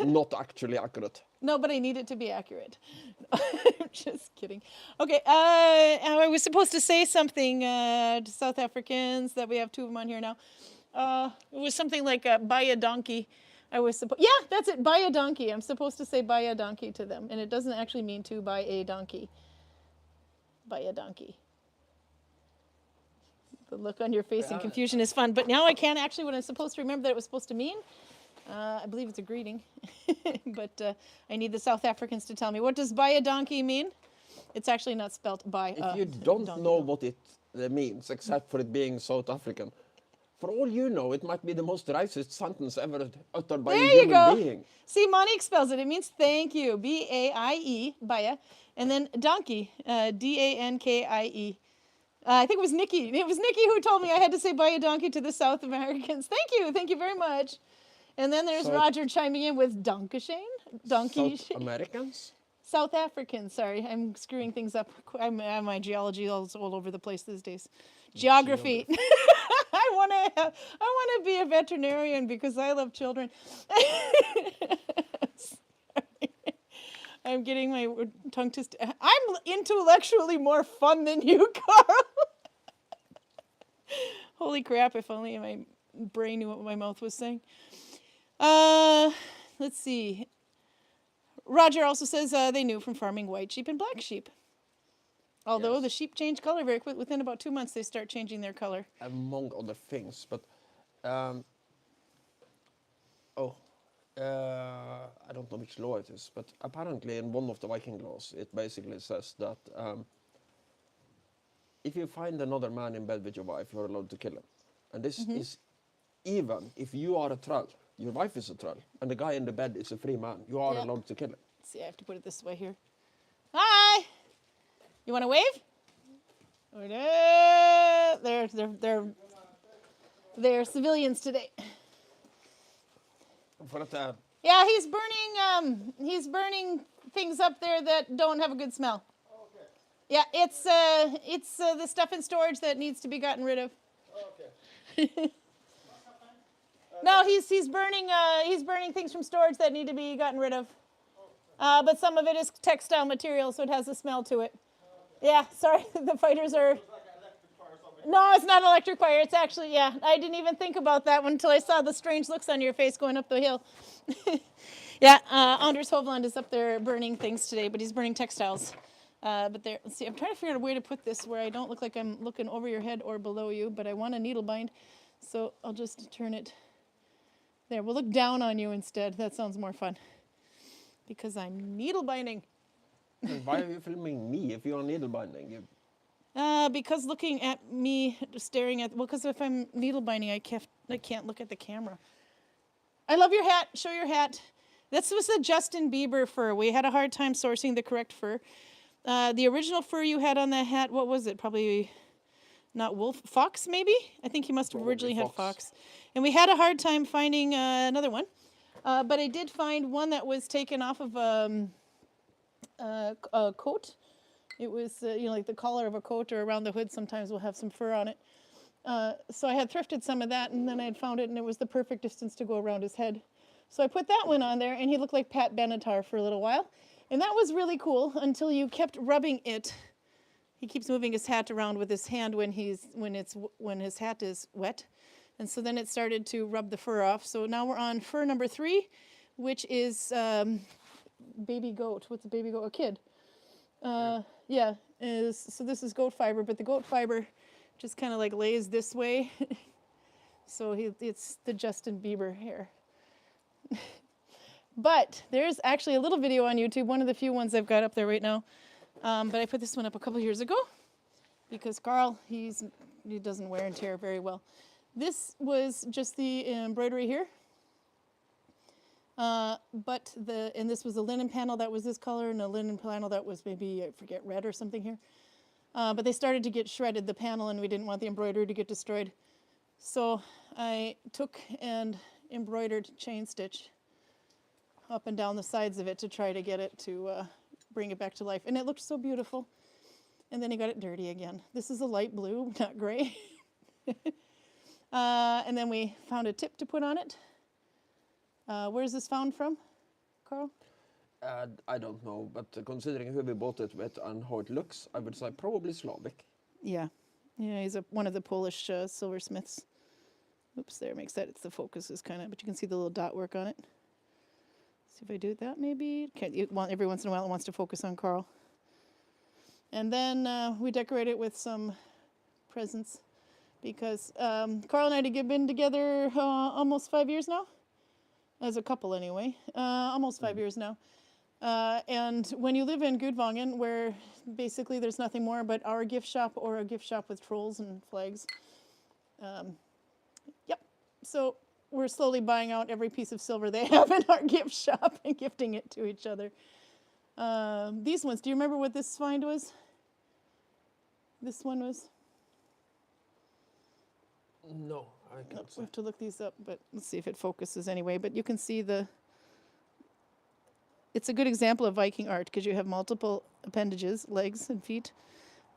not actually accurate. No, but I need it to be accurate. Just kidding. Okay, I was supposed to say something to South Africans, that we have two of them on here now. It was something like buy a donkey. Yeah, that's it, buy a donkey. I'm supposed to say buy a donkey to them, and it doesn't actually mean to buy a donkey. Buy a donkey. The look on your face in confusion is fun, but now I can't actually what I'm supposed to remember that it was supposed to mean. I believe it's a greeting, but I need the South Africans to tell me, what does buy a donkey mean? It's actually not spelled by a If you don't donkey. know what it means, except for it being South African, for all you know, it might be the most racist sentence ever uttered by There a you human go. being. See, Monique spells it. It means thank you. B-A-I-E, baya. And then donkey, D-A-N-K-I-E. I think it was Nikki. It was Nikki who told me I had to say buy a donkey to the South Americans. Thank you. Thank you very much. And then there's Roger chiming in with Donkashane. Donkey. South Americans? South Africans, sorry. I'm screwing things up. My geology is all over the place these days. Geography. I want to be a veterinarian because I love children. Sorry. I'm getting my tongue twisted. I'm intellectually more fun than you, Karl. Holy crap, if only my brain knew what my mouth was saying. Let's see. Roger also says they knew from farming white sheep and black sheep. Although Yes. the sheep change color very quick. Within about 2 months, they start changing their color. Among other things, but I don't know which law it is, but apparently in one of the Viking laws, it basically says that if you find another man in bed with your wife, you're allowed to kill him. And this is even if you are a troll, your wife is a troll, and the guy in the bed is a free man, you are Yeah. allowed to kill him. Let's see, I have to put it this way here. Hi! You want to wave? They're civilians today. For that, Yeah, he's burning things up there that don't have a good smell. Okay. Yeah, it's the stuff in storage that needs to be gotten rid of. Okay. No, he's burning things from storage that need to be gotten rid of. But some of it is textile material, so it has a smell to it. Yeah, sorry, the fighters are. It's like an electric fire or something. No, it's not electric fire. It's actually, yeah, I didn't even think about that one until I saw the strange looks on your face going up the hill. Yeah, Anders Hovland is up there burning things today, but he's burning textiles. But there, let's see, I'm trying to figure out a way to put this where I don't look like I'm looking over your head or below you, but I want a needle bind, so I'll just turn it there. We'll look down on you instead. That sounds more fun, because I'm needle binding. Why are you filming me if you're needle binding? Because looking at me, staring at, well, because if I'm needle binding, I can't look at the camera. I love your hat. Show your hat. This was the Justin Bieber fur. We had a hard time sourcing the correct fur. The original fur you had on that hat, what was it? Probably not wolf, fox maybe? I think he must have originally had fox. And we had a hard time finding another one. But I did find one that was taken off of a coat. It was, like the collar of a coat, or around the hood sometimes we'll have some fur on it. So I had thrifted some of that, and then I had found it, and it was the perfect distance to go around his head. So I put that one on there, and he looked like Pat Benatar for a little while. And that was really cool until you kept rubbing it. He keeps moving his hat around with his hand when his hat is wet. And so then it started to rub the fur off. So now we're on fur number 3, which is baby goat. What's a baby goat? A kid. Yeah. So this is goat fiber, but the goat fiber just kind of like lays this way. So it's the Justin Bieber hair. But there's actually a little video on YouTube, one of the few ones I've got up there right now. But I put this one up a couple years ago because Karl, he doesn't wear and tear very well. This was just the embroidery here. And this was a linen panel that was this color, and a linen panel that was maybe, I forget, red or something here. But they started to get shredded, the panel, and we didn't want the embroidery to get destroyed. So I took and embroidered chain stitch up and down the sides of it to try to get it to bring it back to life. And it looked so beautiful. And then he got it dirty again. This is a light blue, not gray. And then we found a tip to put on it. Where's this found from, Karl? I don't know, but considering who we bought it with and how it looks, I would say probably Slavic. Yeah. Yeah, he's one of the Polish silversmiths. Oops, there, makes that, the focus is kind of, but you can see the little dot work on it. See if I do that maybe. Every once in a while it wants to focus on Karl. And then we decorate it with some presents because Karl and I have been together almost 5 years now. As a couple anyway, almost 5 years now. And when you live in Gudvangen, where basically there's nothing more but our gift shop or a gift shop with trolls and flags. Yep, so we're slowly buying out every piece of silver they have in our gift shop and gifting it to each other. These ones, do you remember what this find was? This one was? No, I can't We have to look these up, but let's see if it focuses anyway. But you can see it's a good example of Viking art because you have multiple appendages, legs and feet.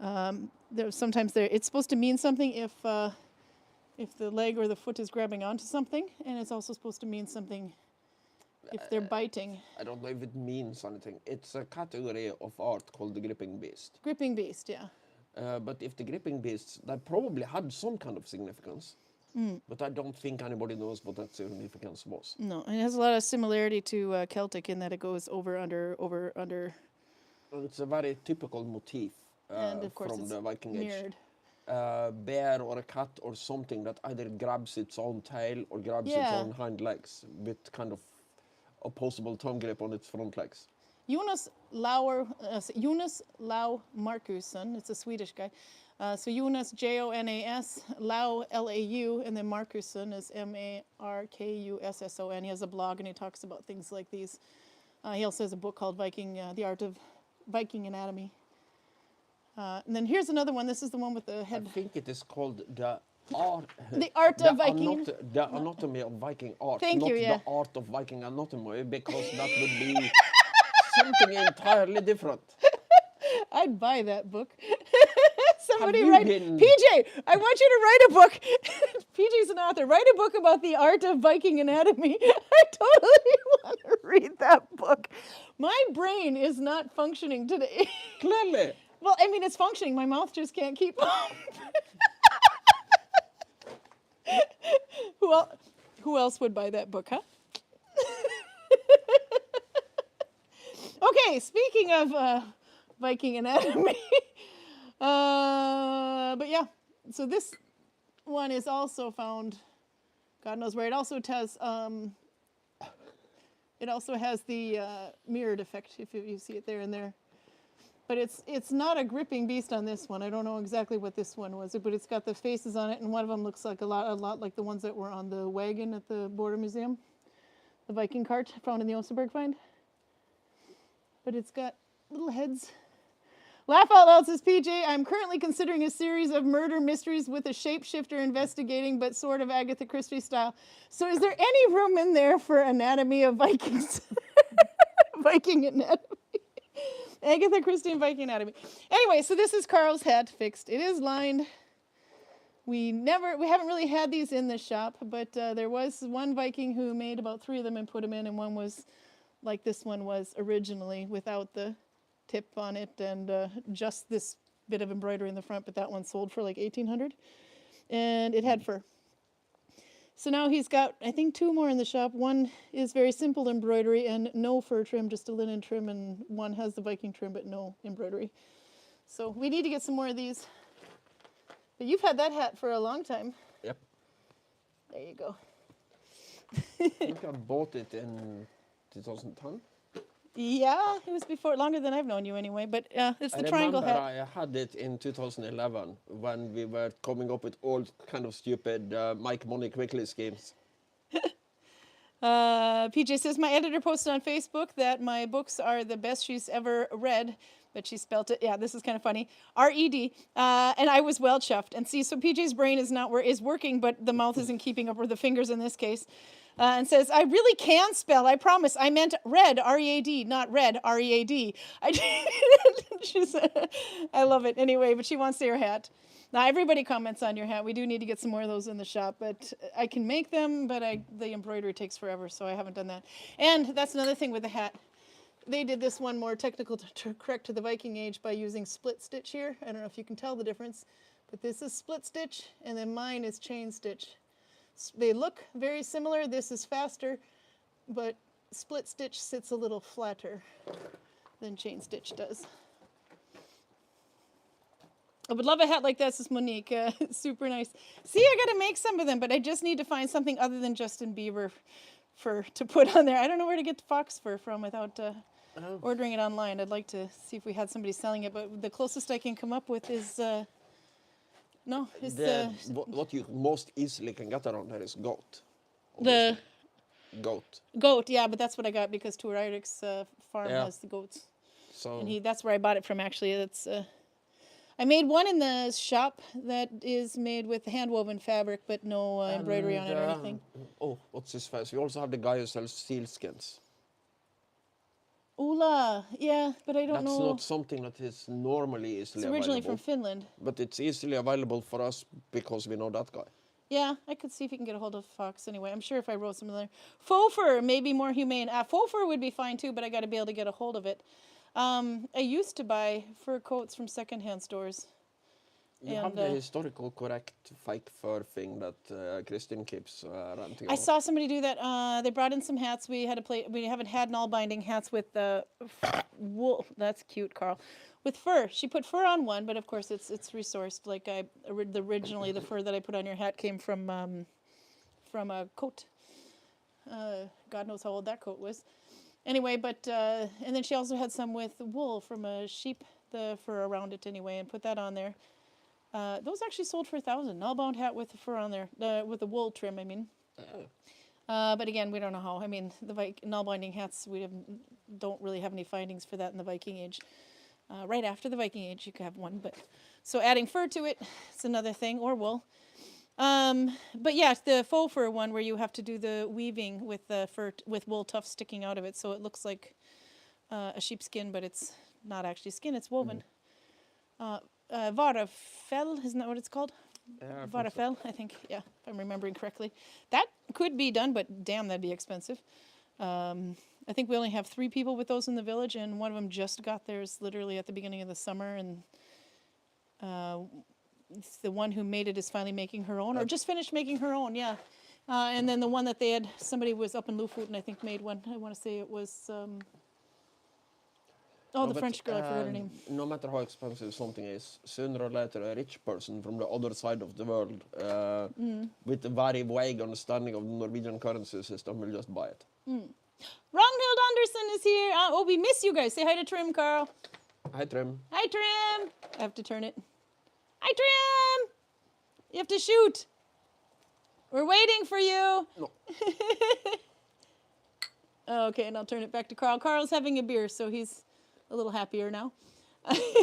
It's supposed to mean something if the leg or the foot is grabbing onto something, and it's also supposed to mean something if they're biting. I don't know if it means anything. It's a category of art called the gripping beast. Gripping beast, yeah. But if the gripping beasts, they probably had some kind of significance. But I don't think anybody knows what that significance was. No, and it has a lot of similarity to Celtic in that it goes over, under. And it's a very typical motif And of course from it's the Viking mirrored. Age. Bear or a cat or something that either grabs its own tail or grabs its own hind legs with kind of opposable tongue grip on its front legs. Jonas Lau Markusson, it's a Swedish guy. So Jonas, Jonas, Lau, Lau, and then Markusson is Markusson. He has a blog and he talks about things like these. He also has a book called The Art of Viking Anatomy. And then here's another one. This is the one with the head. I think it is called the art. The art of Viking. The anatomy of Viking art. Thank you, yeah. Not the art of Viking anatomy, because that would be something entirely different. I'd buy that book. Somebody Have you write, been- PJ, I want you to write a book. PJ's an author. Write a book about the art of Viking anatomy. I totally want to read that book. My brain is not functioning today. Clearly. Well, I mean, it's functioning. My mouth just can't keep up. Who else would buy that book, huh? Okay, speaking of Viking anatomy, but yeah, so this one is also found, God knows where. It also has the mirrored effect, if you see it there and there. But it's not a gripping beast on this one. I don't know exactly what this one was, but it's got the faces on it, and one of them looks like a lot like the ones that were on the wagon at the Border Museum, the Viking cart found in the Åsle find. But it's got little heads. Laugh out loud, says PJ. I'm currently considering a series of murder mysteries with a shapeshifter investigating, but sort of Agatha Christie style. So is there any room in there for anatomy of Vikings? Viking anatomy. Agatha Christie and Viking anatomy. Anyway, so this is Karl's hat fixed. It is lined. We haven't really had these in the shop, but there was one Viking who made about 3 of them and put them in, and one was like this one was originally, without the tip on it and just this bit of embroidery in the front, but that one sold for like $1,800, and it had fur. So now he's got, I think, 2 more in the shop. One is very simple embroidery and no fur trim, just a linen trim, and one has the Viking trim but no embroidery. So we need to get some more of these. But you've had that hat for a long time. Yep. There you go. I think I bought it in 2010. Yeah, it was longer than I've known you anyway, but it's the triangle hat. I had it in 2011 when we were coming up with all kind of stupid make money quickly schemes. PJ says, my editor posted on Facebook that my books are the best she's ever read, but she spelt it, yeah, this is kind of funny, R-E-D, and I was well chuffed. And see, so PJ's brain is working, but the mouth isn't keeping up, or the fingers in this case. And says, I really can spell, I promise. I meant red, R-E-A-D, not red, R-E-A-D. I love it. Anyway, but she wants your hat. Now, everybody comments on your hat. We do need to get some more of those in the shop, but I can make them, but the embroidery takes forever, so I haven't done that. And that's another thing with the hat. They did this one more technical to correct to the Viking age by using split stitch here. I don't know if you can tell the difference, but this is split stitch, and then mine is chain stitch. They look very similar. This is faster, but split stitch sits a little flatter than chain stitch does. I would love a hat like this, says Monique. Super nice. See, I got to make some of them, but I just need to find something other than Justin Bieber fur to put on there. I don't know where to get fox fur from without ordering it online. I'd like to see if we had somebody selling it, but the closest I can come up with is... what you most easily can get around here is goat. Goat, yeah, but that's what I got because Tor Eirik's farm has the goats. So and that's where I bought it from, actually. It's I made one in the shop that is made with hand-woven fabric, but no embroidery on it or anything. Oh, what's his face? We also have the guy who sells sealskins. Ula, yeah, but I don't know. That's not something that is normally easily available. It's originally from Finland. But it's easily available for us because we know that guy. Yeah, I could see if you can get a hold of Fox anyway. I'm sure if I wrote some there. Faux fur may be more humane. Faux fur would be fine too, but I got to be able to get a hold of it. I used to buy fur coats from secondhand stores. You have the historical correct fake fur thing that Kristin keeps ranting about. I saw somebody do that. They brought in some hats. We haven't had Nalbinding hats with wool. That's cute, Karl. With fur. She put fur on one, but of course it's resourced. Like originally the fur that I put on your hat came from a coat. God knows how old that coat was. Anyway, but and then she also had some with wool from a sheep, the fur around it anyway, and put that on there. Those actually sold for $1,000. Nalbound hat with the fur on there, with the wool trim, I mean. But again, we don't know how. I mean, the Nalbinding hats, don't really have any findings for that in the Viking Age. Right after the Viking Age, you could have one. But so adding fur to it, it's another thing, or wool. But yeah, the faux fur one where you have to do the weaving with the fur with wool tufts sticking out of it, so it looks like a sheepskin, but it's not actually skin; it's woven. Varafell, isn't that what it's called? Yeah, Varafell, I think. Yeah, if I'm remembering correctly. That could be done, but damn, that'd be expensive. I think we only have 3 people with those in the village, and one of them just got theirs literally at the beginning of the summer, and it's the one who made it is finally making her own, or just finished making her own, yeah. And then the one that they had, somebody was up in Lofoten, I think, made one. I want to say it was, the French girl, I forgot her name. No matter how expensive something is, sooner or later a rich person from the other side of the world with a very vague understanding of the Norwegian currency system will just buy it. Ragnhild Anderson is here. We miss you guys. Say hi to Trim, Karl. Hi, Trim. Hi, Trim. I have to turn it. Hi, Trim. You have to shoot. We're waiting for you. No. Okay, and I'll turn it back to Karl. Karl's having a beer, so he's a little happier now.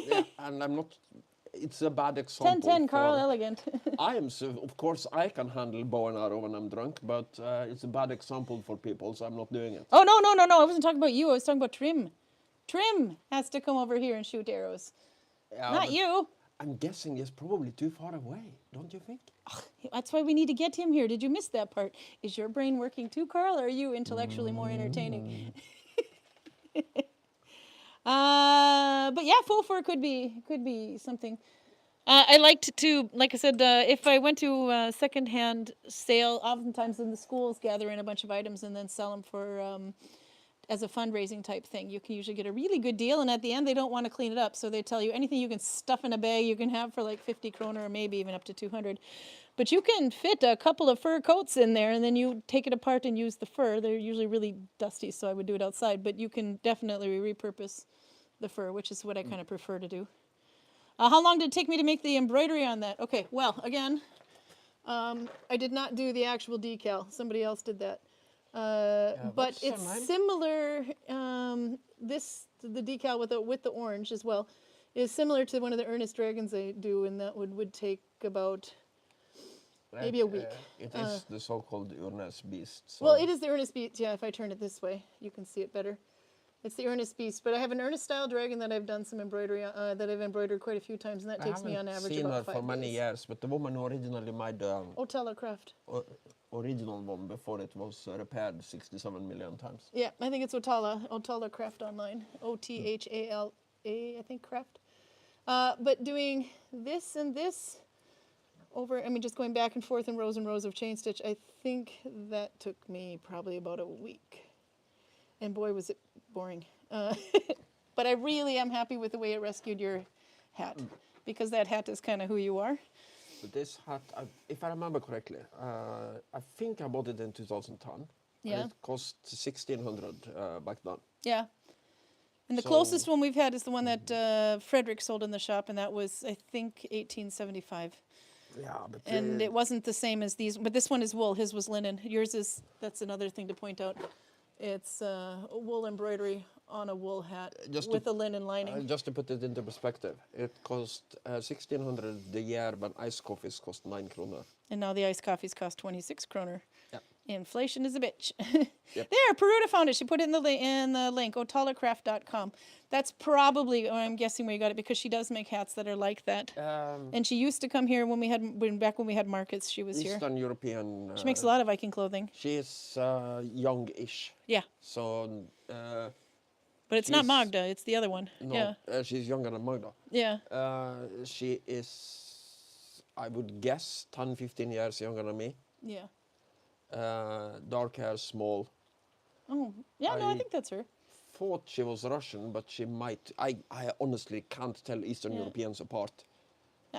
Yeah, and I'm not. It's a bad example. 10-10, Karl, elegant. Of course, I can handle bow and arrow when I'm drunk, but it's a bad example for people, so I'm not doing it. Oh, no. I wasn't talking about you. I was talking about Trim. Trim has to come over here and shoot arrows. Yeah, Not you. I'm guessing it's probably too far away, don't you think? That's why we need to get him here. Did you miss that part? Is your brain working too, Karl, or are you intellectually more entertaining? But yeah, full fur could be something. I liked to, like I said, if I went to a secondhand sale, oftentimes in the schools gather in a bunch of items and then sell them for as a fundraising type thing. You can usually get a really good deal, and at the end they don't want to clean it up, so they tell you anything you can stuff in a bag you can have for like 50 kroner or maybe even up to 200. But you can fit a couple of fur coats in there, and then you take it apart and use the fur. They're usually really dusty, so I would do it outside, but you can definitely repurpose the fur, which is what I kind of prefer to do. How long did it take me to make the embroidery on that? Okay, well, again, I did not do the actual decal. Somebody else did that. But it's similar. The decal with the orange as well is similar to one of the Ernest Dragons I do, and that would take about maybe a week. It is the so-called Ernest Beast. So. Well, it is the Ernest Beast. Yeah, if I turn it this way, you can see it better. It's the Ernest Beast, but I have an Ernest style dragon that I've done some embroidery on, that I've embroidered quite a few times, and that takes me on average about 5 days. I haven't seen her for many years, but the woman who originally made the Craft. Original one before it was repaired 67 million times. Yeah, I think it's Otala Craft online. Othala, I think, Craft. But doing this and this over, just going back and forth in rows of chain stitch, I think that took me probably about a week. And boy, was it boring. But I really am happy with the way it rescued your hat, because that hat is kind of who you are. But this hat, if I remember correctly, I think I bought it in 2010. Yeah. And it cost 1,600 back then. Yeah. And the closest one we've had is the one that Frederick sold in the shop, and that was, I think, 1875. Yeah, but and it wasn't the same as these, but this one is wool. His was linen. Yours is, that's another thing to point out. It's wool embroidery on a wool hat with a linen lining. Just to put it into perspective, it cost 1,600 the year, but ice coffees cost 9 kroner. And now the iced coffees cost 26 kroner. Yeah. Inflation is a bitch. Yep. There, Peruta found it. She put it in the link, otalacraft.com. That's probably, I'm guessing where you got it, because she does make hats that are like that. And she used to come here back when we had markets. She was here. Eastern European. She makes a lot of Viking clothing. She is young-ish. Yeah. So. But it's not Magda. It's the other one. No, yeah. She's younger than Magda. Yeah. She is, I would guess, 10, 15 years younger than me. Yeah. Dark hair, small. Oh, yeah, I think that's her. Thought she was Russian, but she might. I honestly can't tell Eastern Europeans apart.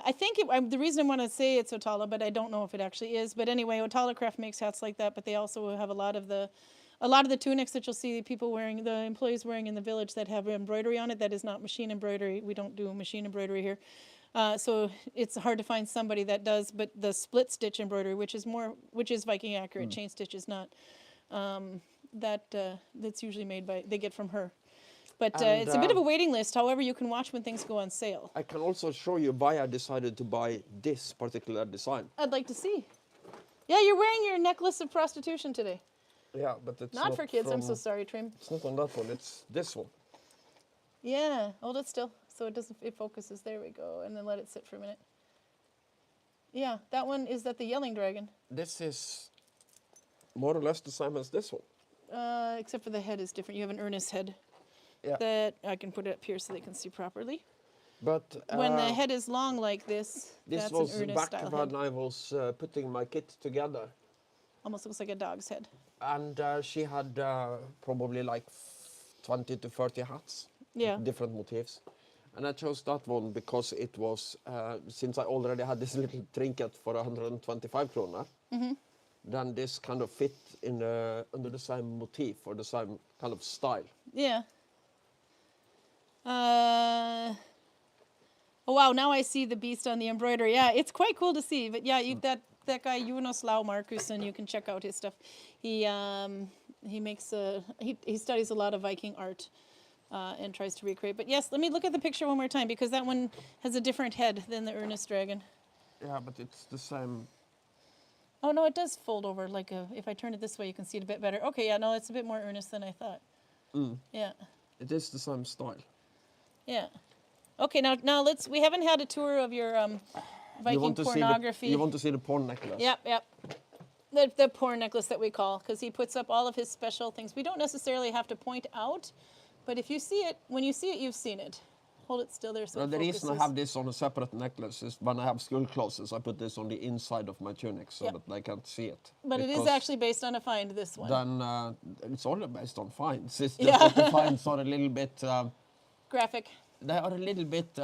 I think the reason I want to say it's Otala, but I don't know if it actually is. But anyway, Otala Craft makes hats like that, but they also have a lot of the tunics that you'll see people wearing, the employees wearing in the village that have embroidery on it. That is not machine embroidery. We don't do machine embroidery here. So it's hard to find somebody that does, but the split stitch embroidery, which is Viking accurate, chain stitch is not, that's usually made they get from her. But it's a bit of a waiting list. However, you can watch when things go on sale. I can also show you why I decided to buy this particular design. I'd like to see. Yeah, you're wearing your necklace of prostitution today. Yeah, but it's not for kids. I'm so sorry, Trim. It's not on that one. It's this one. Yeah, hold it still so it focuses. There we go, and then let it sit for a minute. Yeah, that one is the Yelling Dragon. This is more or less the same as this one. Except for the head is different. You have an Ernest head. Yeah. That I can put it up here so they can see properly. But When the head is long like this, this that's was an Ernest back style when head. I was putting my kit together. Almost looks like a dog's head. And she had probably like 20 to 30 hats, Yeah. different motifs. And I chose that one because it was, since I already had this little trinket for 125 kroner, then this kind of fit in under the same motif or the same kind of style. Yeah. Oh wow! Now I see the beast on the embroidery. Yeah, it's quite cool to see. But yeah, that guy Jonas Lau Markusen, you can check out his stuff. He makes he studies a lot of Viking art and tries to recreate. But yes, let me look at the picture one more time because that one has a different head than the Ernest dragon. Yeah, but it's the same. Oh no, it does fold over like a. If I turn it this way, you can see it a bit better. Okay, yeah, no, it's a bit more Ernest than I thought. Yeah. It is the same style. Yeah. Okay, now let's. We haven't had a tour of your Viking pornography. You want to see the porn necklace? Yep. The porn necklace that we call, because he puts up all of his special things. We don't necessarily have to point out, but if you see it, when you see it, you've seen it. Hold it still there so it The reason I focuses. have this on a separate necklace is when I have school clothes, I put this on the inside of my tunic so Yep. that they can't see it. But it is Because actually based on a find, this one. then it's all based on finds. It's just Yeah. that the finds are a little bit. Graphic. They are a little bit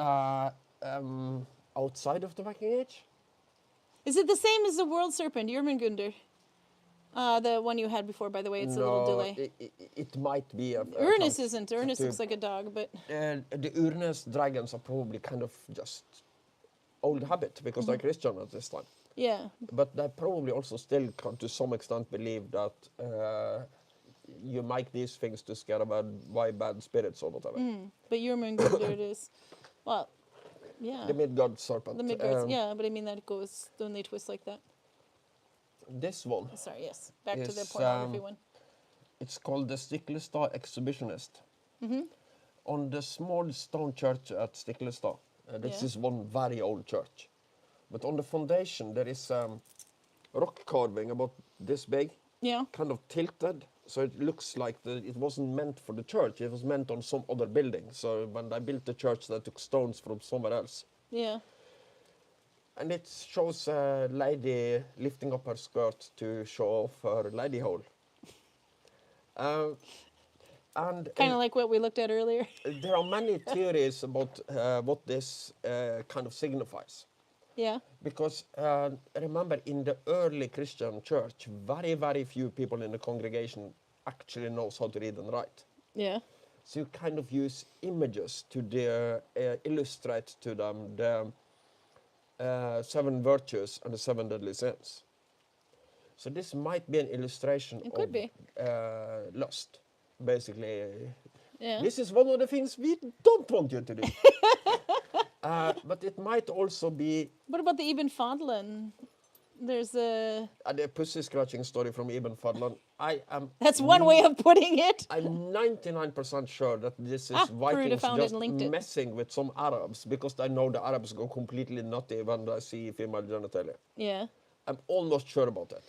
outside of the Viking Age. Is it the same as the world serpent, Jörmungandr? The one you had before, by the way. It's a little delay. It might be. Ernest isn't. Ernest to- looks like a dog, but The Ernest dragons are probably kind of just old habit because they're Christian at this time. yeah. But they probably also still can, to some extent, believe that you make these things to scare away bad spirits or whatever. But Jörmungandr it is. Well, yeah. The Midgard serpent. The Midgards, yeah, but I mean that goes when they twist like that. This one, Sorry, yes. Back to the Yes, pornography one. it's called the Stiklestad Exhibitionist. On the small stone church at Stiklestad, this Yeah. is one very old church. But on the foundation there is rock carving about this big, Yeah. kind of tilted. So it looks like it wasn't meant for the church, it was meant on some other building. So when they built the church, they took stones from somewhere else. Yeah. And it shows a lady lifting up her skirt to show off her lady hole. And Kind of like what we looked at earlier. there are many theories about what this kind of signifies. Yeah. Because remember, in the early Christian church, very, very few people in the congregation actually knows how to read and write. Yeah. So you kind of use images to illustrate to them the 7 virtues and the 7 deadly sins. So this might be an illustration It could of be. lust, basically. Yeah. This is one of the things we don't want you to do. But it might also be What about the Ibn Fadlan? There's a. the pussy scratching story from Ibn Fadlan. That's one way of putting it. I'm 99% sure that this is Peru Vikings found it just and linked it. messing with some Arabs because they know the Arabs go completely nutty when they see female genitalia. Yeah. I'm almost sure about that.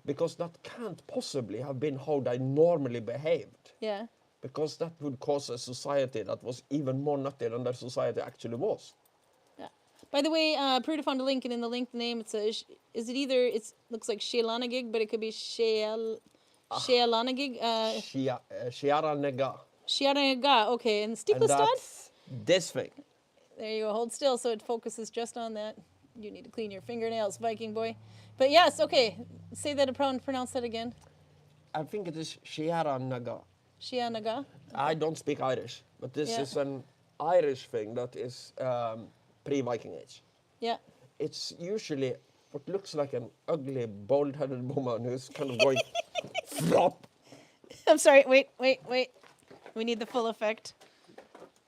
Because that can't possibly have been how they normally behaved. Yeah. Because that would cause a society that was even more nutty than their society actually was. Yeah. By the way, Peru found a link, and in the link name it says, is it either? It looks like Sheelanagig, but it could be Sheelanagig. Shiara Nega. Shiaraga. Okay, and And Stiklestad. that's this thing. There you go. Hold still so it focuses just on that. You need to clean your fingernails, Viking boy. But yes, okay. Say that, pronounce that again. I think it is Shiara Naga. Shianaga. I don't speak Irish, but this Yeah. is an Irish thing that is pre-Viking Age. Yeah. It's usually what looks like an ugly, bald-headed woman who's kind of going flop. I'm sorry. Wait. We need the full effect.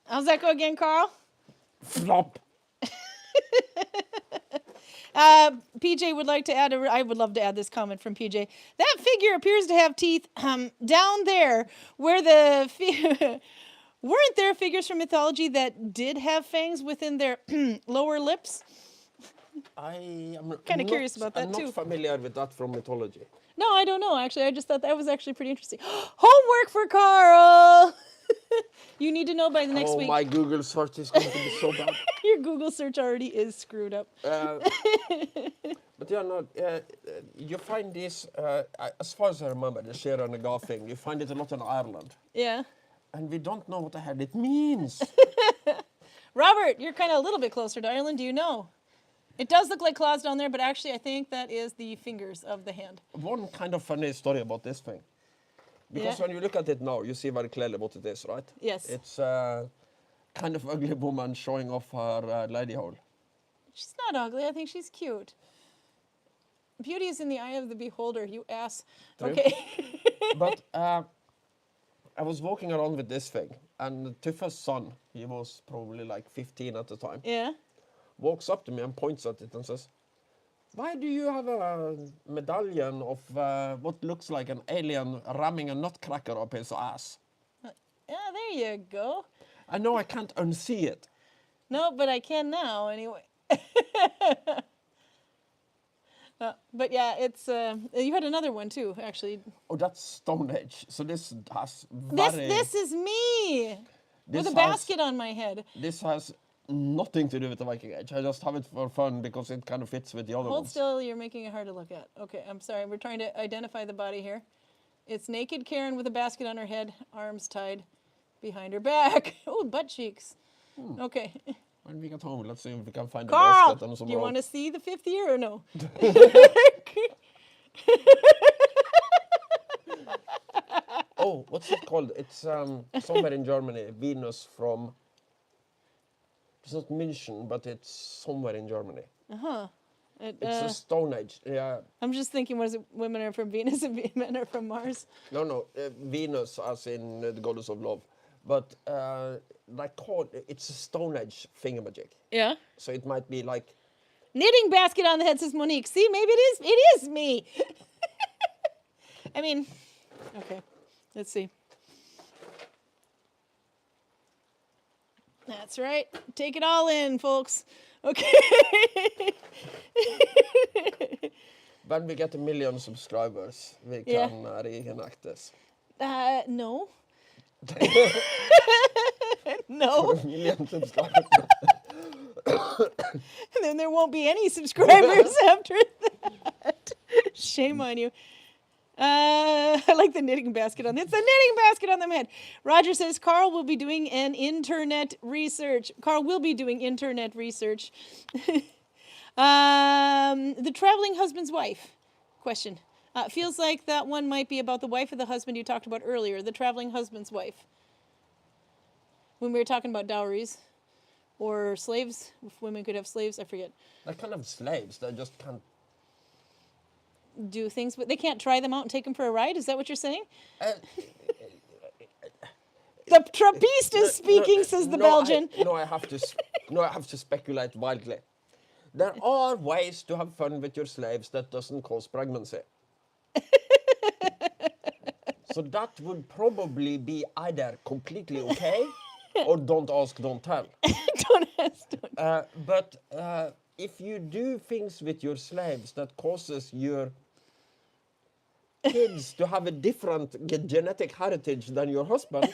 How's that go again, Karl? Flop. PJ would like to add, I would love to add this comment from PJ. That figure appears to have teeth down there where weren't there figures from mythology that did have fangs within their lower lips? I am Kinda curious about that I'm too. not familiar with that from mythology. No, I don't know. Actually, I just thought that was actually pretty interesting. Homework for Karl! You need need to know by the next Oh, week. my Google search is going to be so bad. Your Google search already is screwed up. But yeah, no, you find this, as far as I remember, the share and the gar thing, you find it a lot in Ireland. Yeah. And we don't know what the hell it means. Robert, you're kind of a little bit closer to Ireland. Do you know? It does look like claws down there, but actually I think that is the fingers of the hand. One kind of funny story about this thing. Because when you look at it now, you see very clearly what it is, right? Yes. It's a kind of ugly woman showing off her lady hole. She's not ugly. I think she's cute. Beauty is in the eye of the beholder, you ass. True. Okay. But I was walking around with this thing, and Tuffa's son, he was probably like 15 at the time, Yeah. walks up to me and points at it and says, "Why do you have a medallion of what looks like an alien ramming a nutcracker up his ass?" Yeah, there you go. I know I can't unsee it. No, but I can now anyway. But yeah, it's you had another one too, actually. Oh, that's Stone Age. So this has This is me with This a has- basket on my head. This has nothing to do with the Viking Age. I just have it for fun because it kind of fits with the other Hold ones. still, you're making it hard to look at. Okay, I'm sorry. We're trying to identify the body here. It's naked Karin with a basket on her head, arms tied behind her back. Oh, butt cheeks. Okay. When we get home, let's see if we can find the Karl, basket and some do you rope. want to see the fifth year or no? Oh, what's it called? It's somewhere in Germany. Venus from. It's not München, but it's somewhere in Germany. It's a Stone Age. Yeah. I'm just thinking, what is it? Women are from Venus and men are from Mars. No. Venus, as in the goddess of love. But it's a Stone Age thingamajig. Yeah. So it might be like. Knitting basket on the head, says Monique. See, maybe it is me. I mean, okay. Let's see. That's right. Take it all in, folks. Okay. When we get 1 million subscribers, we Yeah. can reenact this. No. No. 1 million subscribers. And then there won't be any subscribers after that. Shame on you. I like the knitting basket on. It's the knitting basket on the head. Roger says Karl will be doing an internet research. Karl will be doing internet research. The traveling husband's wife. Question. Feels like that one might be about the wife of the husband you talked about earlier. The traveling husband's wife. When we were talking about dowries. Or slaves, if women could have slaves, I forget. They're kind of slaves. They just can't. Do things, but they can't try them out and take them for a ride? Is that what you're saying? The trappist is speaking, says the Belgian. I have to speculate wildly. There are ways to have fun with your slaves that doesn't cause pregnancy. So that would probably be either completely okay or don't ask, don't tell. Don't ask. Don't. But if you do things with your slaves that causes your kids to have a different genetic heritage than your husband,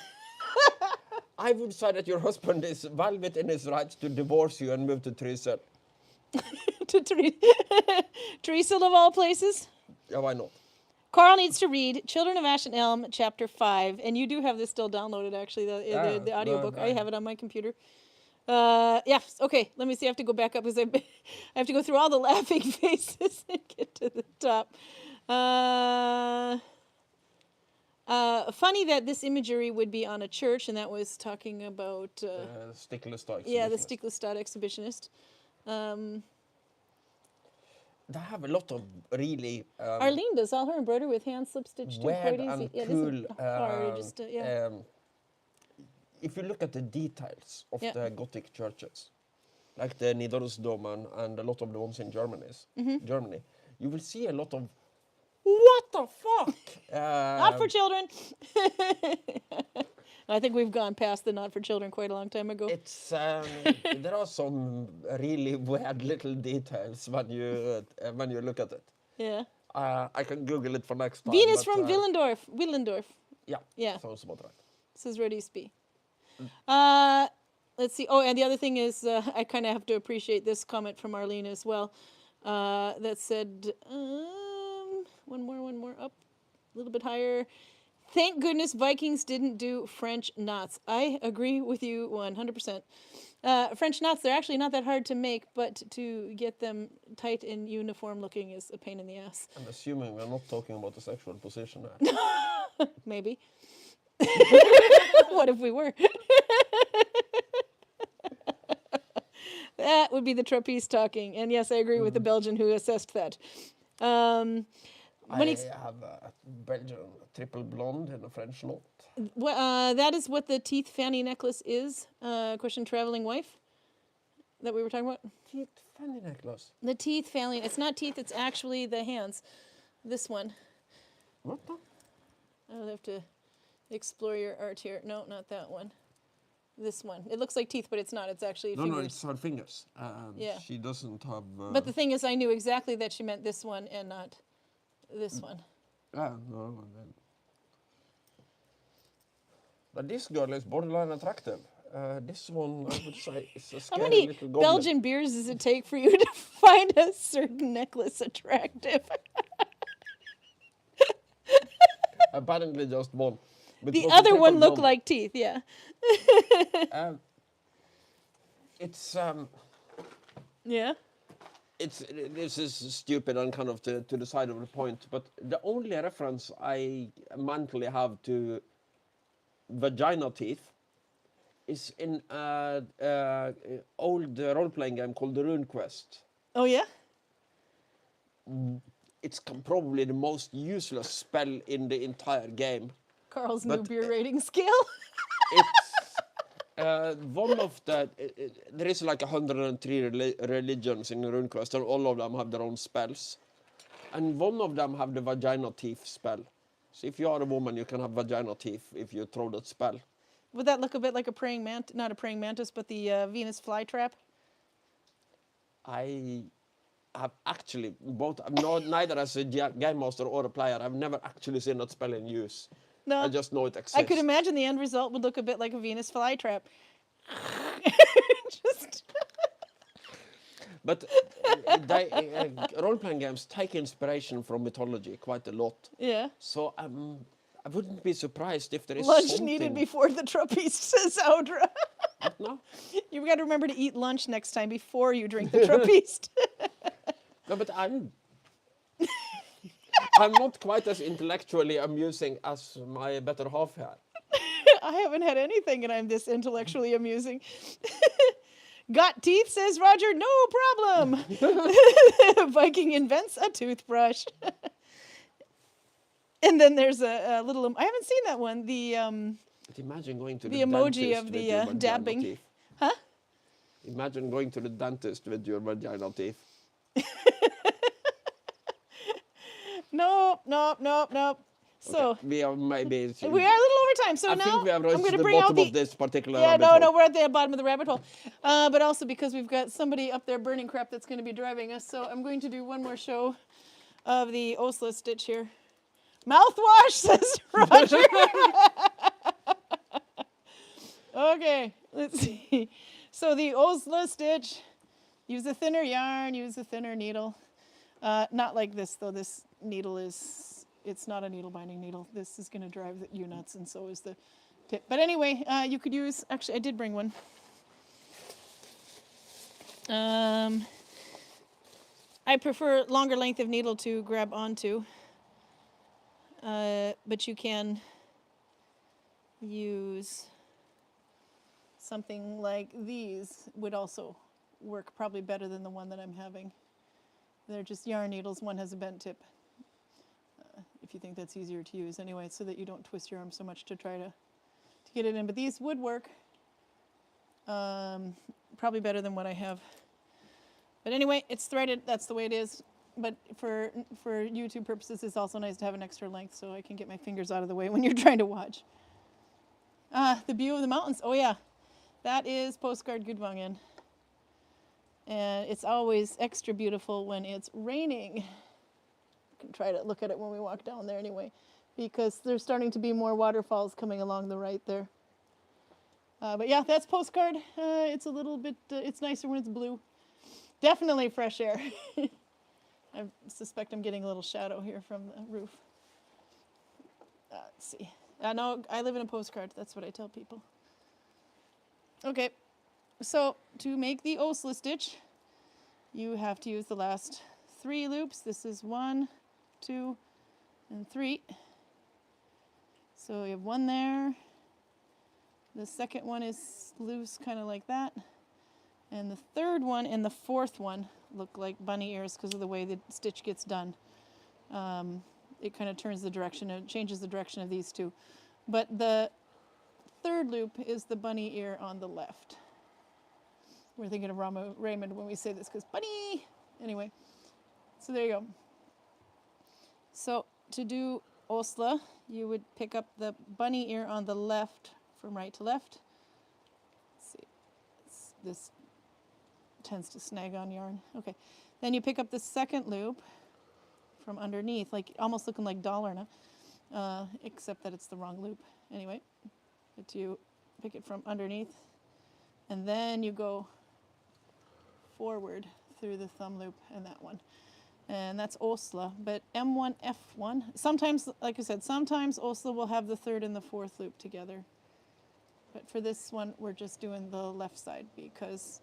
I would say that your husband is well within his rights to divorce you and move to Trysil. To Trysil of all places. Yeah, why not? Karl needs to read Children of Ash and Elm, Chapter 5. And you do have this still downloaded, actually, the audiobook. I have it on my computer. Yeah, okay, let me see. I have to go back up because I have to go through all the laughing faces and get to the top. Funny that this imagery would be on a church, and that was talking about... Stiklestad. yeah, the Stiklestad exhibitionist. They have a lot of really Arlene does all her embroidery with hand slip stitched. weird Quite and easy. Yeah, it cool. isn't hard. Just, yeah. If you look at the details of Yeah. the Gothic churches, like the Nidarosdomen and a lot of the ones in Germany, you will see a lot of what the fuck? Not for children. I think we've gone past the not for children quite a long time ago. It's there are some really weird little details when you look at it. Yeah. I can Google it for next time. Venus but, from Willendorf. Yeah. Yeah. Sounds about right. This is Redisby. Let's see. Oh, and the other thing is, I kind of have to appreciate this comment from Arlene as well. That said, one more up, a little bit higher. Thank goodness Vikings didn't do French knots. I agree with you 100%. French knots, they're actually not that hard to make, but to get them tight and uniform looking is a pain in the ass. I'm assuming we're not talking about the sexual position here. Maybe. What if we were? That would be the trapeze talking. And yes, I agree with the Belgian who assessed that. I have a Belgian triple blonde in a French knot. That is what the teeth fanny necklace is. Question traveling wife that we were talking about. Teeth fanny necklace? The teeth fanny. It's not teeth, it's actually the hands. This one. What the? I'll have to explore your art here. No, not that one. This one. It looks like teeth, but it's not. It's actually fingers. No, it's her fingers. Yeah. She doesn't have... But the thing is, I knew exactly that she meant this one and not this one. No. But this girl is borderline attractive. This one, I would say, is a scary How many little goblin. Belgian beers does it take for you to find a certain necklace attractive? Apparently just one. But The it was a other triple one looked blonde. like teeth, yeah. It's Yeah. this is stupid and kind of to the side of the point, but the only reference I mentally have to vagina teeth is in old role-playing game called the Rune Quest. Oh, yeah? It's probably the most useless spell in the entire game. Carl's new But, beer rating scale. It's one of the... there is like 103 religions in the Rune Quest, and all of them have their own spells. And one of them have the vagina teeth spell. So if you are a woman, you can have vagina teeth if you throw that spell. Would that look a bit like a praying mantis? Not a praying mantis, but the Venus flytrap? I have actually neither as a game master or a player, I've never actually seen that spell in use. No. I just know it exists. I could imagine the end result would look a bit like a Venus flytrap. Just... But role-playing games take inspiration from mythology quite a lot. Yeah. So I wouldn't be surprised if there is Lunch something... needed before the trapeze, says Audra. No? You've got to remember to eat lunch next time before you drink the trapeze. No, but I'm not quite as intellectually amusing as my better half here. I haven't had anything and I'm this intellectually amusing. Got teeth, says Roger. No problem. Viking invents a toothbrush. And then there's a little... I haven't seen that one. But imagine going to The the emoji dentist of with the, your vagina dabbing. teeth. Huh? Imagine going to the dentist with your vagina teeth. Nope. So... Okay, we are maybe... We are a little over time, so I now think we have I'm reached going to the bring out bottom the... of this particular Yeah, rabbit no, hole. we're at the bottom of the rabbit hole. But also because we've got somebody up there burning crap that's going to be driving us, so I'm going to do one more show of the Åsle stitch here. Mouthwash, says Roger. Okay, let's see. So the Åsle stitch, use a thinner yarn, use a thinner needle. Not like this, though. This needle is, it's not a needle binding needle. This is going to drive you nuts, and so is the tip. But anyway, you could use, actually, I did bring one. I prefer longer length of needle to grab onto. But you can use something like these would also work probably better than the one that I'm having. They're just yarn needles. One has a bent tip. If you think that's easier to use anyway, so that you don't twist your arm so much to try to get it in. But these would work probably better than what I have. But anyway, it's threaded. That's the way it is. But for YouTube purposes, it's also nice to have an extra length so I can get my fingers out of the way when you're trying to watch. The view of the mountains. Oh, yeah. That is Postcard Gudvangen. And it's always extra beautiful when it's raining. You can try to look at it when we walk down there anyway, because there's starting to be more waterfalls coming along the right there. But yeah, that's postcard. It's a little bit, it's nicer when it's blue. Definitely fresh air. I suspect I'm getting a little shadow here from the roof. Let's see. No, I live in a postcard. That's what I tell people. Okay, so to make the Åsle stitch, you have to use the last 3 loops. This is 1, 2, and 3. So you have 1 there. The second one is loose, kind of like that. And the third one and the fourth one look like bunny ears because of the way the stitch gets done. It kind of turns the direction, it changes the direction of these two. But the third loop is the bunny ear on the left. We're thinking of Raymond when we say this because bunny! Anyway, so there you go. So to do Åsle, you would pick up the bunny ear on the left from right to left. Let's see, this tends to snag on yarn. Okay, then you pick up the second loop from underneath, like almost looking like Dollarna, except that it's the wrong loop. Anyway, but you pick it from underneath, and then you go forward through the thumb loop and that one. And that's Åsle, but M1, F1. Sometimes, like I said, sometimes Åsle will have the third and the fourth loop together. But for this one, we're just doing the left side because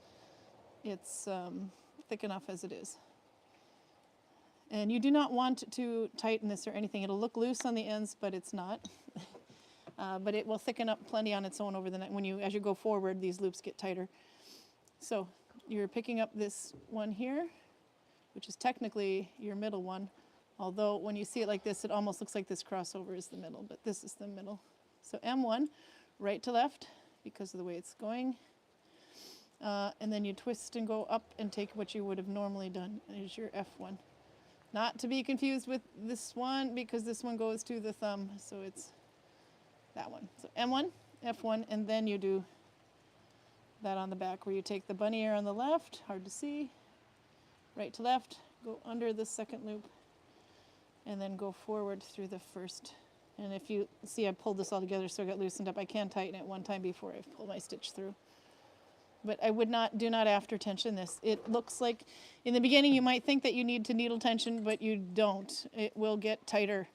it's thick enough as it is. And you do not want to tighten this or anything. It'll look loose on the ends, but it's not. But it will thicken up plenty on its own over the neck. As you go forward, these loops get tighter. So you're picking up this one here, which is technically your middle one. Although when you see it like this, it almost looks like this crossover is the middle, but this is the middle. So M1, right to left, because of the way it's going. And then you twist and go up and take what you would have normally done. There's your F1. Not to be confused with this one, because this one goes to the thumb, so it's that one. So M1, F1, and then you do that on the back, where you take the bunny ear on the left, hard to see, right to left, go under the second loop, and then go forward through the first. And if you see, I pulled this all together so it got loosened up. I can tighten it one time before I pull my stitch through. But I would not, do not after tension this. It looks like, in the beginning you might think that you need to needle tension, but you don't. It will get tighter.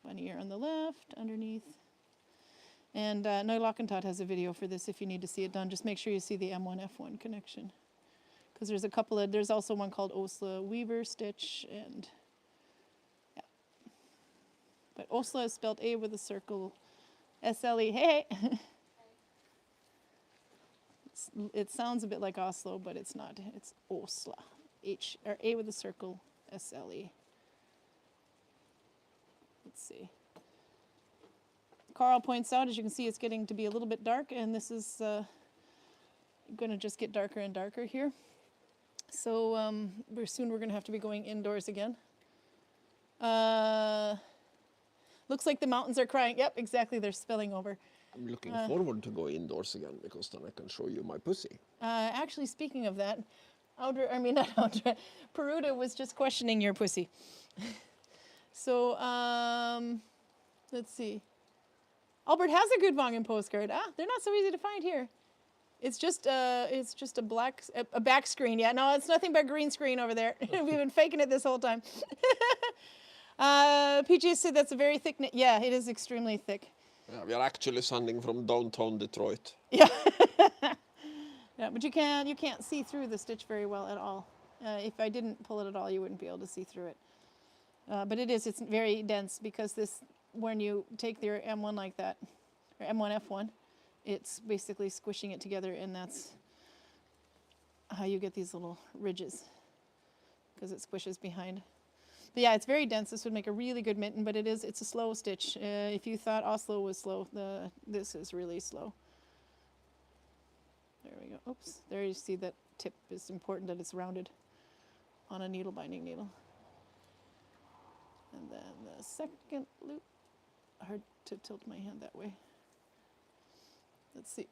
Bunny ear on the left, underneath. And Neulockentod has a video for this if you need to see it done. Just make sure you see the M1, F1 connection. Because there's a couple of, there's also one called Åsle Weaver Stitch, and yeah. But Åsle is spelled A with a circle, S-L-E, hey! It sounds a bit like Oslo, but it's not. It's Åsle, or A with a circle, S-L-E. Let's see. Karl points out, as you can see, it's getting to be a little bit dark, and this is going to just get darker and darker here. So soon we're going to have to be going indoors again. Looks like the mountains are crying. Yep, exactly, they're spilling over. I'm looking forward to go indoors again, because then I can show you my pussy. Actually, speaking of that, Peruta was just questioning your pussy. So, let's see. Albert has a good Vangen postcard. They're not so easy to find here. It's just a back screen. Yeah, no, it's nothing but green screen over there. We've been faking it this whole time. PJ said that's a very thick. Yeah, it is extremely thick. Yeah, we are actually sending from downtown Detroit. Yeah. Yeah, but you can't see through the stitch very well at all. If I didn't pull it at all, you wouldn't be able to see through it. But it's very dense, because when you take your M1 like that, or M1 F1, it's basically squishing it together, and that's how you get these little ridges, because it squishes behind. But yeah, it's very dense. This would make a really good mitten, but it's a slow stitch. If you thought Oslo was slow, this is really slow. There we go. Oops. There you see that tip is important, that it's rounded on a needle binding needle. And then the second loop. Hard to tilt my hand that way. Let's see.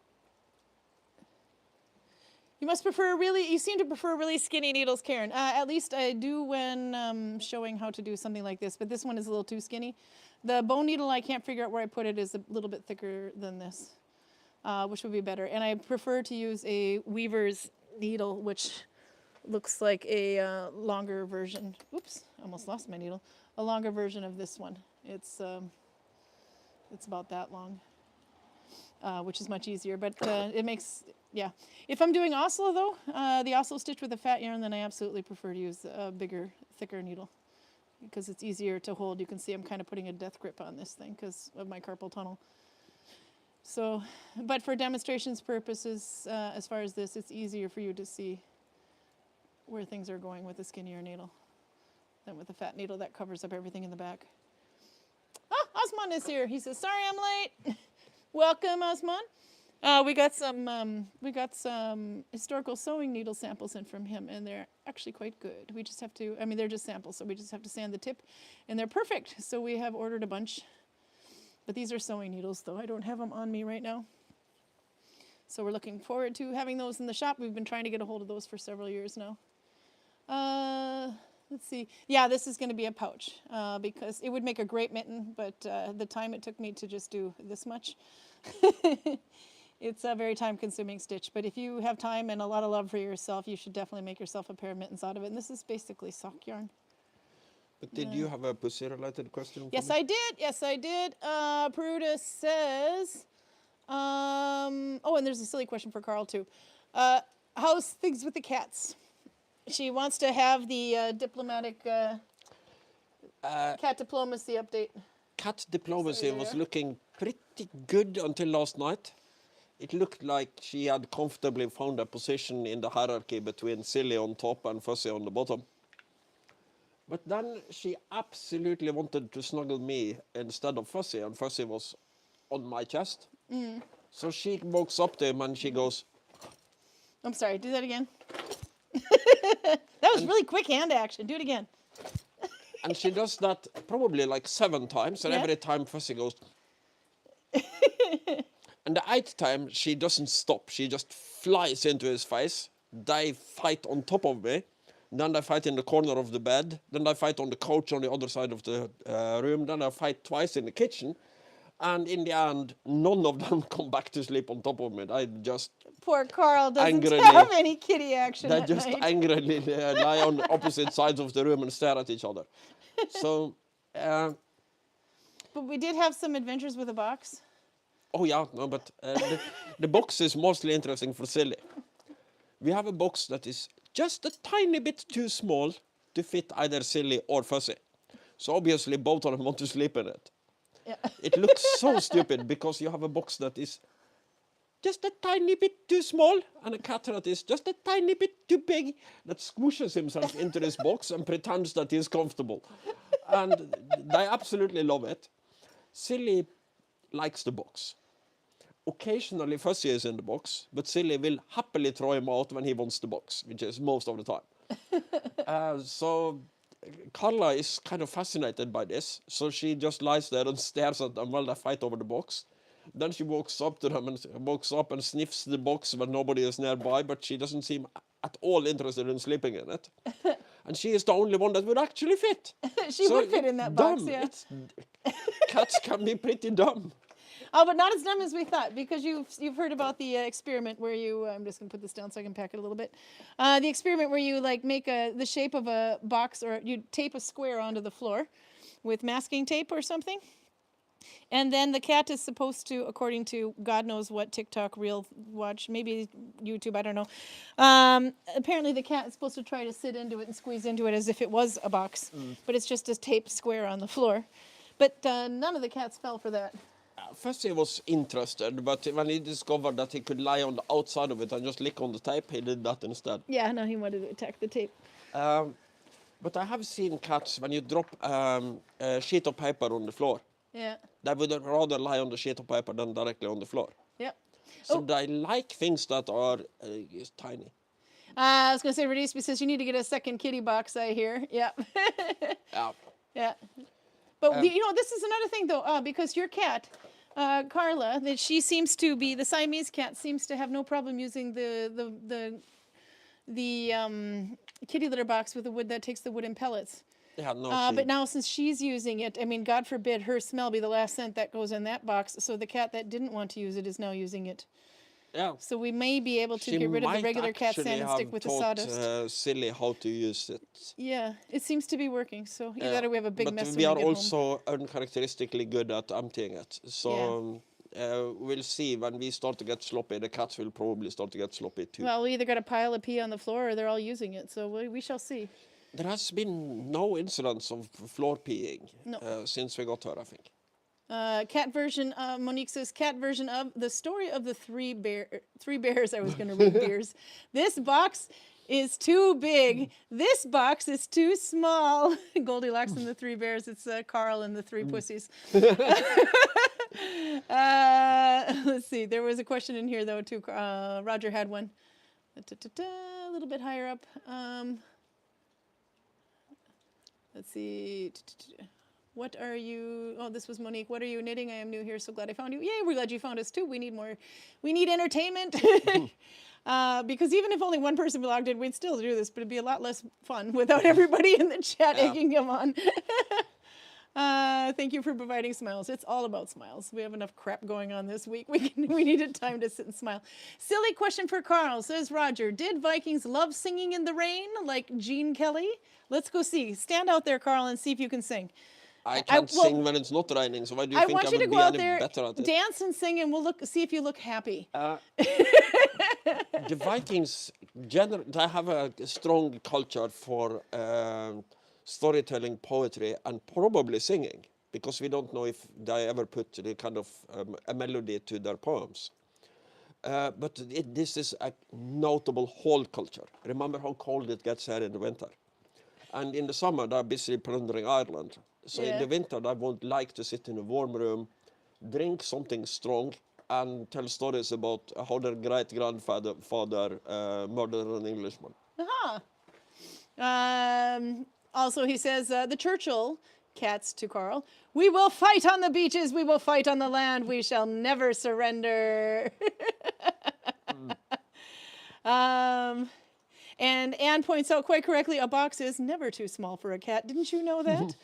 You must prefer you seem to prefer really skinny needles, Karin. At least I do when showing how to do something like this, but this one is a little too skinny. The bone needle, I can't figure out where I put it, is a little bit thicker than this, which would be better. And I prefer to use a weaver's needle, which looks like a longer version. Oops, almost lost my needle. A longer version of this one. It's about that long, which is much easier. But it makes, yeah. If I'm doing Åsle though, the Åsle stitch with a fat yarn, then I absolutely prefer to use a bigger, thicker needle because it's easier to hold. You can see I'm kind of putting a death grip on this thing because of my carpal tunnel. So, but for demonstrations purposes, as far as this, it's easier for you to see where things are going with a skinnier needle than with a fat needle that covers up everything in the back. Ah, Osman is here. He says, "Sorry, I'm late." Welcome, Osman. We got some historical sewing needle samples in from him, and they're actually quite good. We just have to, I mean, they're just samples, so we just have to sand the tip, and they're perfect. So we have ordered a bunch, but these are sewing needles, though. I don't have them on me right now. So we're looking forward to having those in the shop. We've been trying to get a hold of those for several years now. Let's see. Yeah, this is going to be a pouch because it would make a great mitten, but the time it took me to just do this much, it's a very time-consuming stitch. But if you have time and a lot of love for yourself, you should definitely make yourself a pair of mittens out of it. And this is basically sock yarn. But did you have a pussy-related question? Yes, I did. Yes, I did. Peruta says, oh, and there's a silly question for Karl, too. How's things with the cats? She wants to have the diplomatic cat diplomacy update. Cat diplomacy was looking pretty good until last night. It looked like she had comfortably found a position in the hierarchy between Silly on top and Fussy on the bottom. But then she absolutely wanted to snuggle me instead of Fussy, and Fussy was on my chest. Mm. So she walks up to him and she goes... I'm sorry, do that again. That was really quick hand action. Do it again. And she does that probably like 7 times, and every time Fussy goes... And the 8th time, she doesn't stop. She just flies into his face. They fight on top of me. Then they fight in the corner of the bed. Then they fight on the couch on the other side of the room. Then they fight twice in the kitchen. And in the end, none of them come back to sleep on top of me. They just... Poor Karl doesn't angrily, have any kitty action They at just night. angrily lie on the opposite sides of the room and stare at each other. So... but we did have some adventures with a box. Oh yeah, no, but the box is mostly interesting for Silly. We have a box that is just a tiny bit too small to fit either Silly or Fussy. So obviously both of them want to sleep in it. Yeah. It looks so stupid because you have a box that is just a tiny bit too small and a cat that is just a tiny bit too big that squishes himself into this box and pretends that he's comfortable. And they absolutely love it. Silly likes the box. Occasionally Fussy is in the box, but Silly will happily throw him out when he wants the box, which is most of the time. So Carla is kind of fascinated by this, so she just lies there and stares at them while they fight over the box. Then she walks up to them and walks up and sniffs the box when nobody is nearby, but she doesn't seem at all interested in sleeping in it. And she is the only one that would actually fit. She would fit in that box, yeah. Cats can be pretty dumb. Oh, but not as dumb as we thought, because you've heard about the experiment where you, I'm just going to put this down so I can pack it a little bit. The experiment where you like make the shape of a box, or you tape a square onto the floor with masking tape or something. And then the cat is supposed to, according to God knows what TikTok, Reel Watch, maybe YouTube, I don't know. Apparently the cat is supposed to try to sit into it and squeeze into it as if it was a box. But it's just a taped square on the floor. But none of the cats fell for that. First he was interested, but when he discovered that he could lie on the outside of it and just lick on the tape, he did that instead. Yeah, no, he wanted to attack the tape. But I have seen cats, when you drop a sheet of paper on the floor, Yeah. they would rather lie on the sheet of paper than directly on the floor. Yep. So they like things that are tiny. I was going to say, Radisby says you need to get a second kitty box, I hear. Yep. Yeah. Yeah. But, you know, this is another thing, though, because your cat, Carla, that she seems to be, the Siamese cat seems to have no problem using the kitty litter box with the wood that takes the wooden pellets. Yeah, no, But now since she's using it, I mean, God forbid her smell be the last scent that goes in that box. So the cat that didn't want to use it is now using it. yeah. So we may be able to She get rid of the might regular cat actually sand and stick have with the taught sawdust. Silly how to use it. Yeah, it seems to be working. So either that or we have a big But mess we when are we get home. also uncharacteristically good at emptying it. So we'll see when we start to get sloppy. The cats will probably start to get sloppy too. Well, we either got a pile of pee on the floor or they're all using it. So we shall see. There has been no incidents of floor peeing No. since we got her, I think. Cat version, Monique says, cat version of the story of the three bears. I was going to read beers. This box is too big. This box is too small. Goldilocks and the three bears. It's Karl and the three pussies. Let's see. There was a question in here, though, too. Roger had one. A little bit higher up. Let's see. What are you? Oh, this was Monique. What are you knitting? I am new here, so glad I found you. Yay, we're glad you found us too. We need more. We need entertainment. Because even if only one person logged in, we'd still do this, but it'd be a lot less fun without everybody in the chat egging them on. Thank you for providing smiles. It's all about smiles. We have enough crap going on this week. We needed time to sit and smile. Silly question for Karl, says Roger. Did Vikings love singing in the rain like Gene Kelly? Let's go see. Stand out there, Karl, and see if you can sing. I can't sing when it's not raining, so why do you think I want you to would go be out any there, better at it? dance and sing, and we'll see if you look happy. The Vikings, they have a strong culture for storytelling, poetry, and probably singing, because we don't know if they ever put the kind of a melody to their poems. But this is a notable hall culture. Remember how cold it gets here in the winter. And in the summer, they're busy plundering Ireland. So in the winter, they would like to sit in a warm room, drink something strong, and tell stories about how their great-grandfather murdered an Englishman. Also, he says, the Churchill cats to Karl, we will fight on the beaches, we will fight on the land, we shall never surrender. And Anne points out quite correctly, a box is never too small for a cat. Didn't you know that?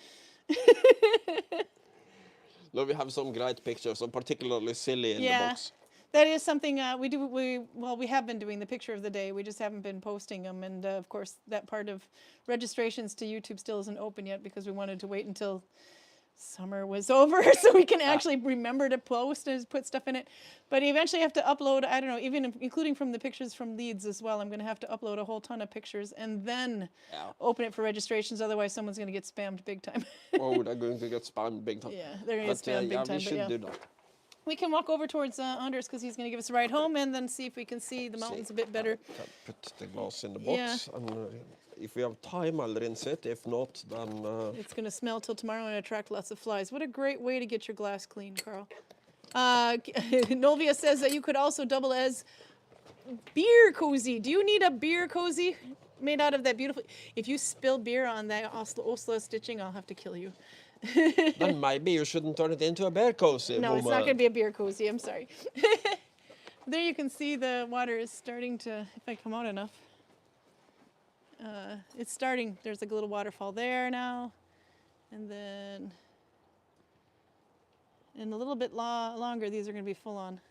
No, we have some great pictures, some particularly silly in the box. That is something we do. We have been doing the picture of the day. We just haven't been posting them. And of course, that part of registrations to YouTube still isn't open yet because we wanted to wait until summer was over so we can actually remember to post and put stuff in it. But eventually I have to upload, I don't know, even including from the pictures from Leeds as well, I'm going to have to upload a whole ton of pictures and then open it for registrations. Otherwise, someone's going to get spammed big time. Oh, they're going to get spammed big time. Yeah, they're going to get spammed big time. We should do that. We can walk over towards Anders because he's going to give us a ride home and then see if we can see the mountains a bit better. Put the glass in the box. And if we have time, I'll rinse it. If not, then... It's going to smell till tomorrow and attract lots of flies. What a great way to get your glass clean, Karl. Novia says that you could also double as beer cozy. Do you need a beer cozy made out of that beautiful... If you spill beer on that Åsle stitching, I'll have to kill you. Then maybe you shouldn't turn it into a bear cozy. No, it's not going to be a beer cozy. I'm sorry. There you can see the water is starting to, if I come out enough. It's starting. There's like a little waterfall there now. And then in a little bit longer, these are going to be full-on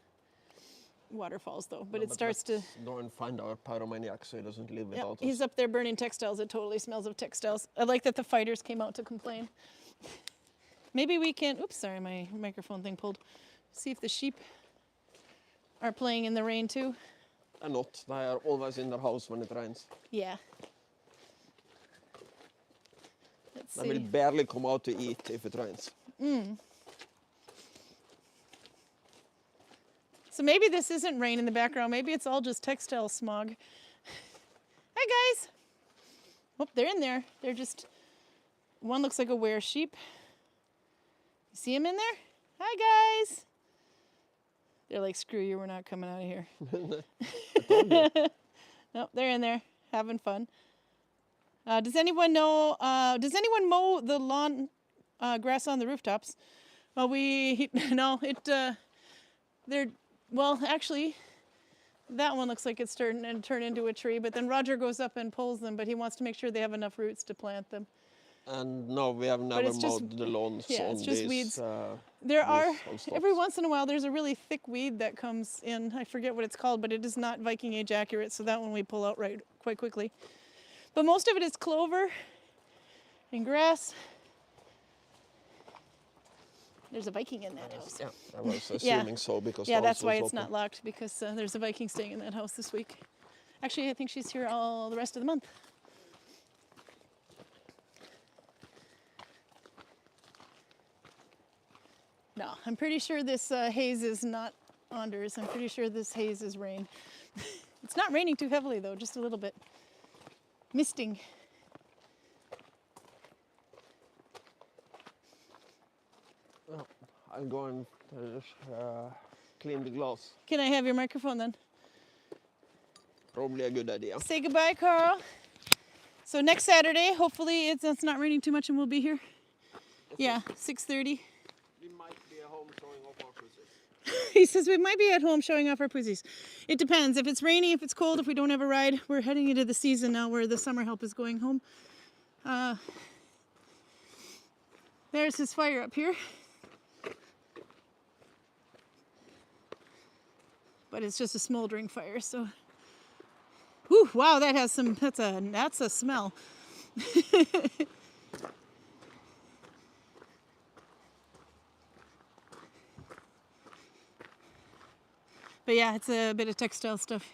waterfalls, though. But it starts to... Go and find our pyromaniac so he doesn't live without us. He's up there burning textiles. It totally smells of textiles. I like that the fighters came out to complain. Maybe we can... Oops, sorry, my microphone thing pulled. See if the sheep are playing in the rain, too. They're not. They are always in their house when it rains. Yeah. Let's They will barely come out to eat if it rains. So maybe this isn't rain in the background. Maybe it's all just textile smog. Hi, guys. Oh, they're in there. They're just... One looks like a were sheep. You see him in there? Hi, guys. They're like, screw you, we're not coming out of here. Nope, they're in there having fun. Does anyone know, does anyone mow the lawn grass on the rooftops? Well, no, well, actually, that one looks like it's turned into a tree, but then Roger goes up and pulls them, but he wants to make sure they have enough roots to plant them. And no, we have never it's just- mowed the lawns yeah, on it's just these. weeds. These There are, house every lots. once in a while, there's a really thick weed that comes in. I forget what it's called, but it is not Viking age accurate, so that one we pull out quite quickly. But most of it is clover and grass. There's a Viking in that house. Yeah, I was assuming so because the Yeah, house that's why was it's open. not locked, because there's a Viking staying in that house this week. Actually, I think she's here all the rest of the month. No, I'm pretty sure this haze is not Anders. I'm pretty sure this haze is rain. It's not raining too heavily though, just a little bit. Misting. Well, I'm going to clean the glass. Can I have your microphone then? Probably a good idea. Say goodbye, Karl. So next Saturday, hopefully it's not raining too much and we'll be here. Yeah, 6:30. We might be at home showing off our pussies. He says we might be at home showing off our pussies. It depends. If it's rainy, if it's cold, if we don't have a ride. We're heading into the season now where the summer help is going home. There's his fire up here. But it's just a smoldering fire, so. Whew, wow, that's a smell. But yeah, it's a bit of textile stuff.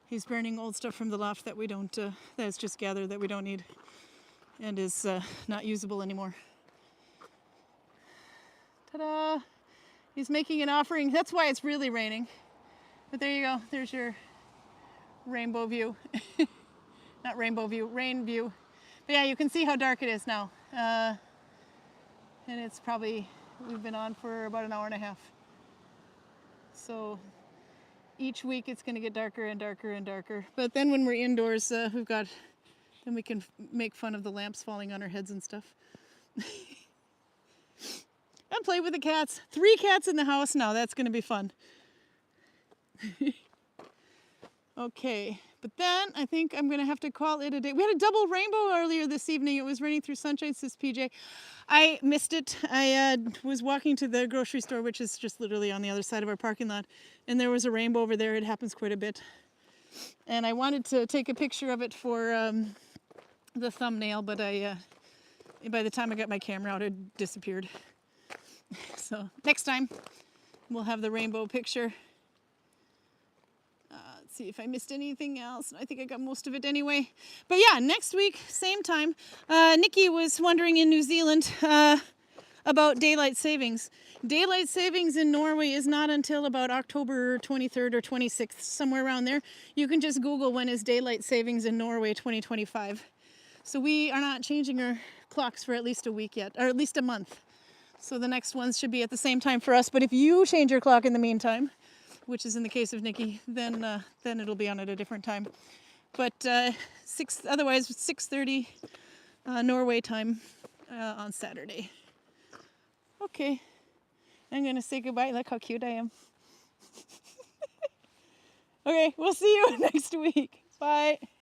He's burning old stuff from the loft that we don't, that's just gathered that we don't need and is not usable anymore. Ta-da! He's making an offering. That's why it's really raining. But there you go. There's your rainbow view. Not rainbow view, rain view. But yeah, you can see how dark it is now. And it's probably, we've been on for about an hour and a half. So each week it's going to get darker and darker and darker. But then when we're indoors, then we can make fun of the lamps falling on our heads and stuff. And play with the cats. 3 cats in the house now. That's going to be fun. Okay, but then I think I'm going to have to call it a day. We had a double rainbow earlier this evening. It was raining through sunshine, says PJ. I missed it. I was walking to the grocery store, which is just literally on the other side of our parking lot, and there was a rainbow over there. It happens quite a bit. And I wanted to take a picture of it for the thumbnail, but by the time I got my camera out, it disappeared. So next time, we'll have the rainbow picture. Let's see if I missed anything else. I think I got most of it anyway. But yeah, next week, same time. Nikki was wondering in New Zealand about daylight savings. Daylight savings in Norway is not until about October 23rd or 26th, somewhere around there. You can just Google when is daylight savings in Norway 2025. So we are not changing our clocks for at least a week yet, or at least a month. So the next ones should be at the same time for us. But if you change your clock in the meantime, which is in the case of Nikki, then it'll be on at a different time. But otherwise 6:30 Norway time on Saturday. Okay, I'm gonna say goodbye. Look how cute I am. Okay, we'll see you next week. Bye.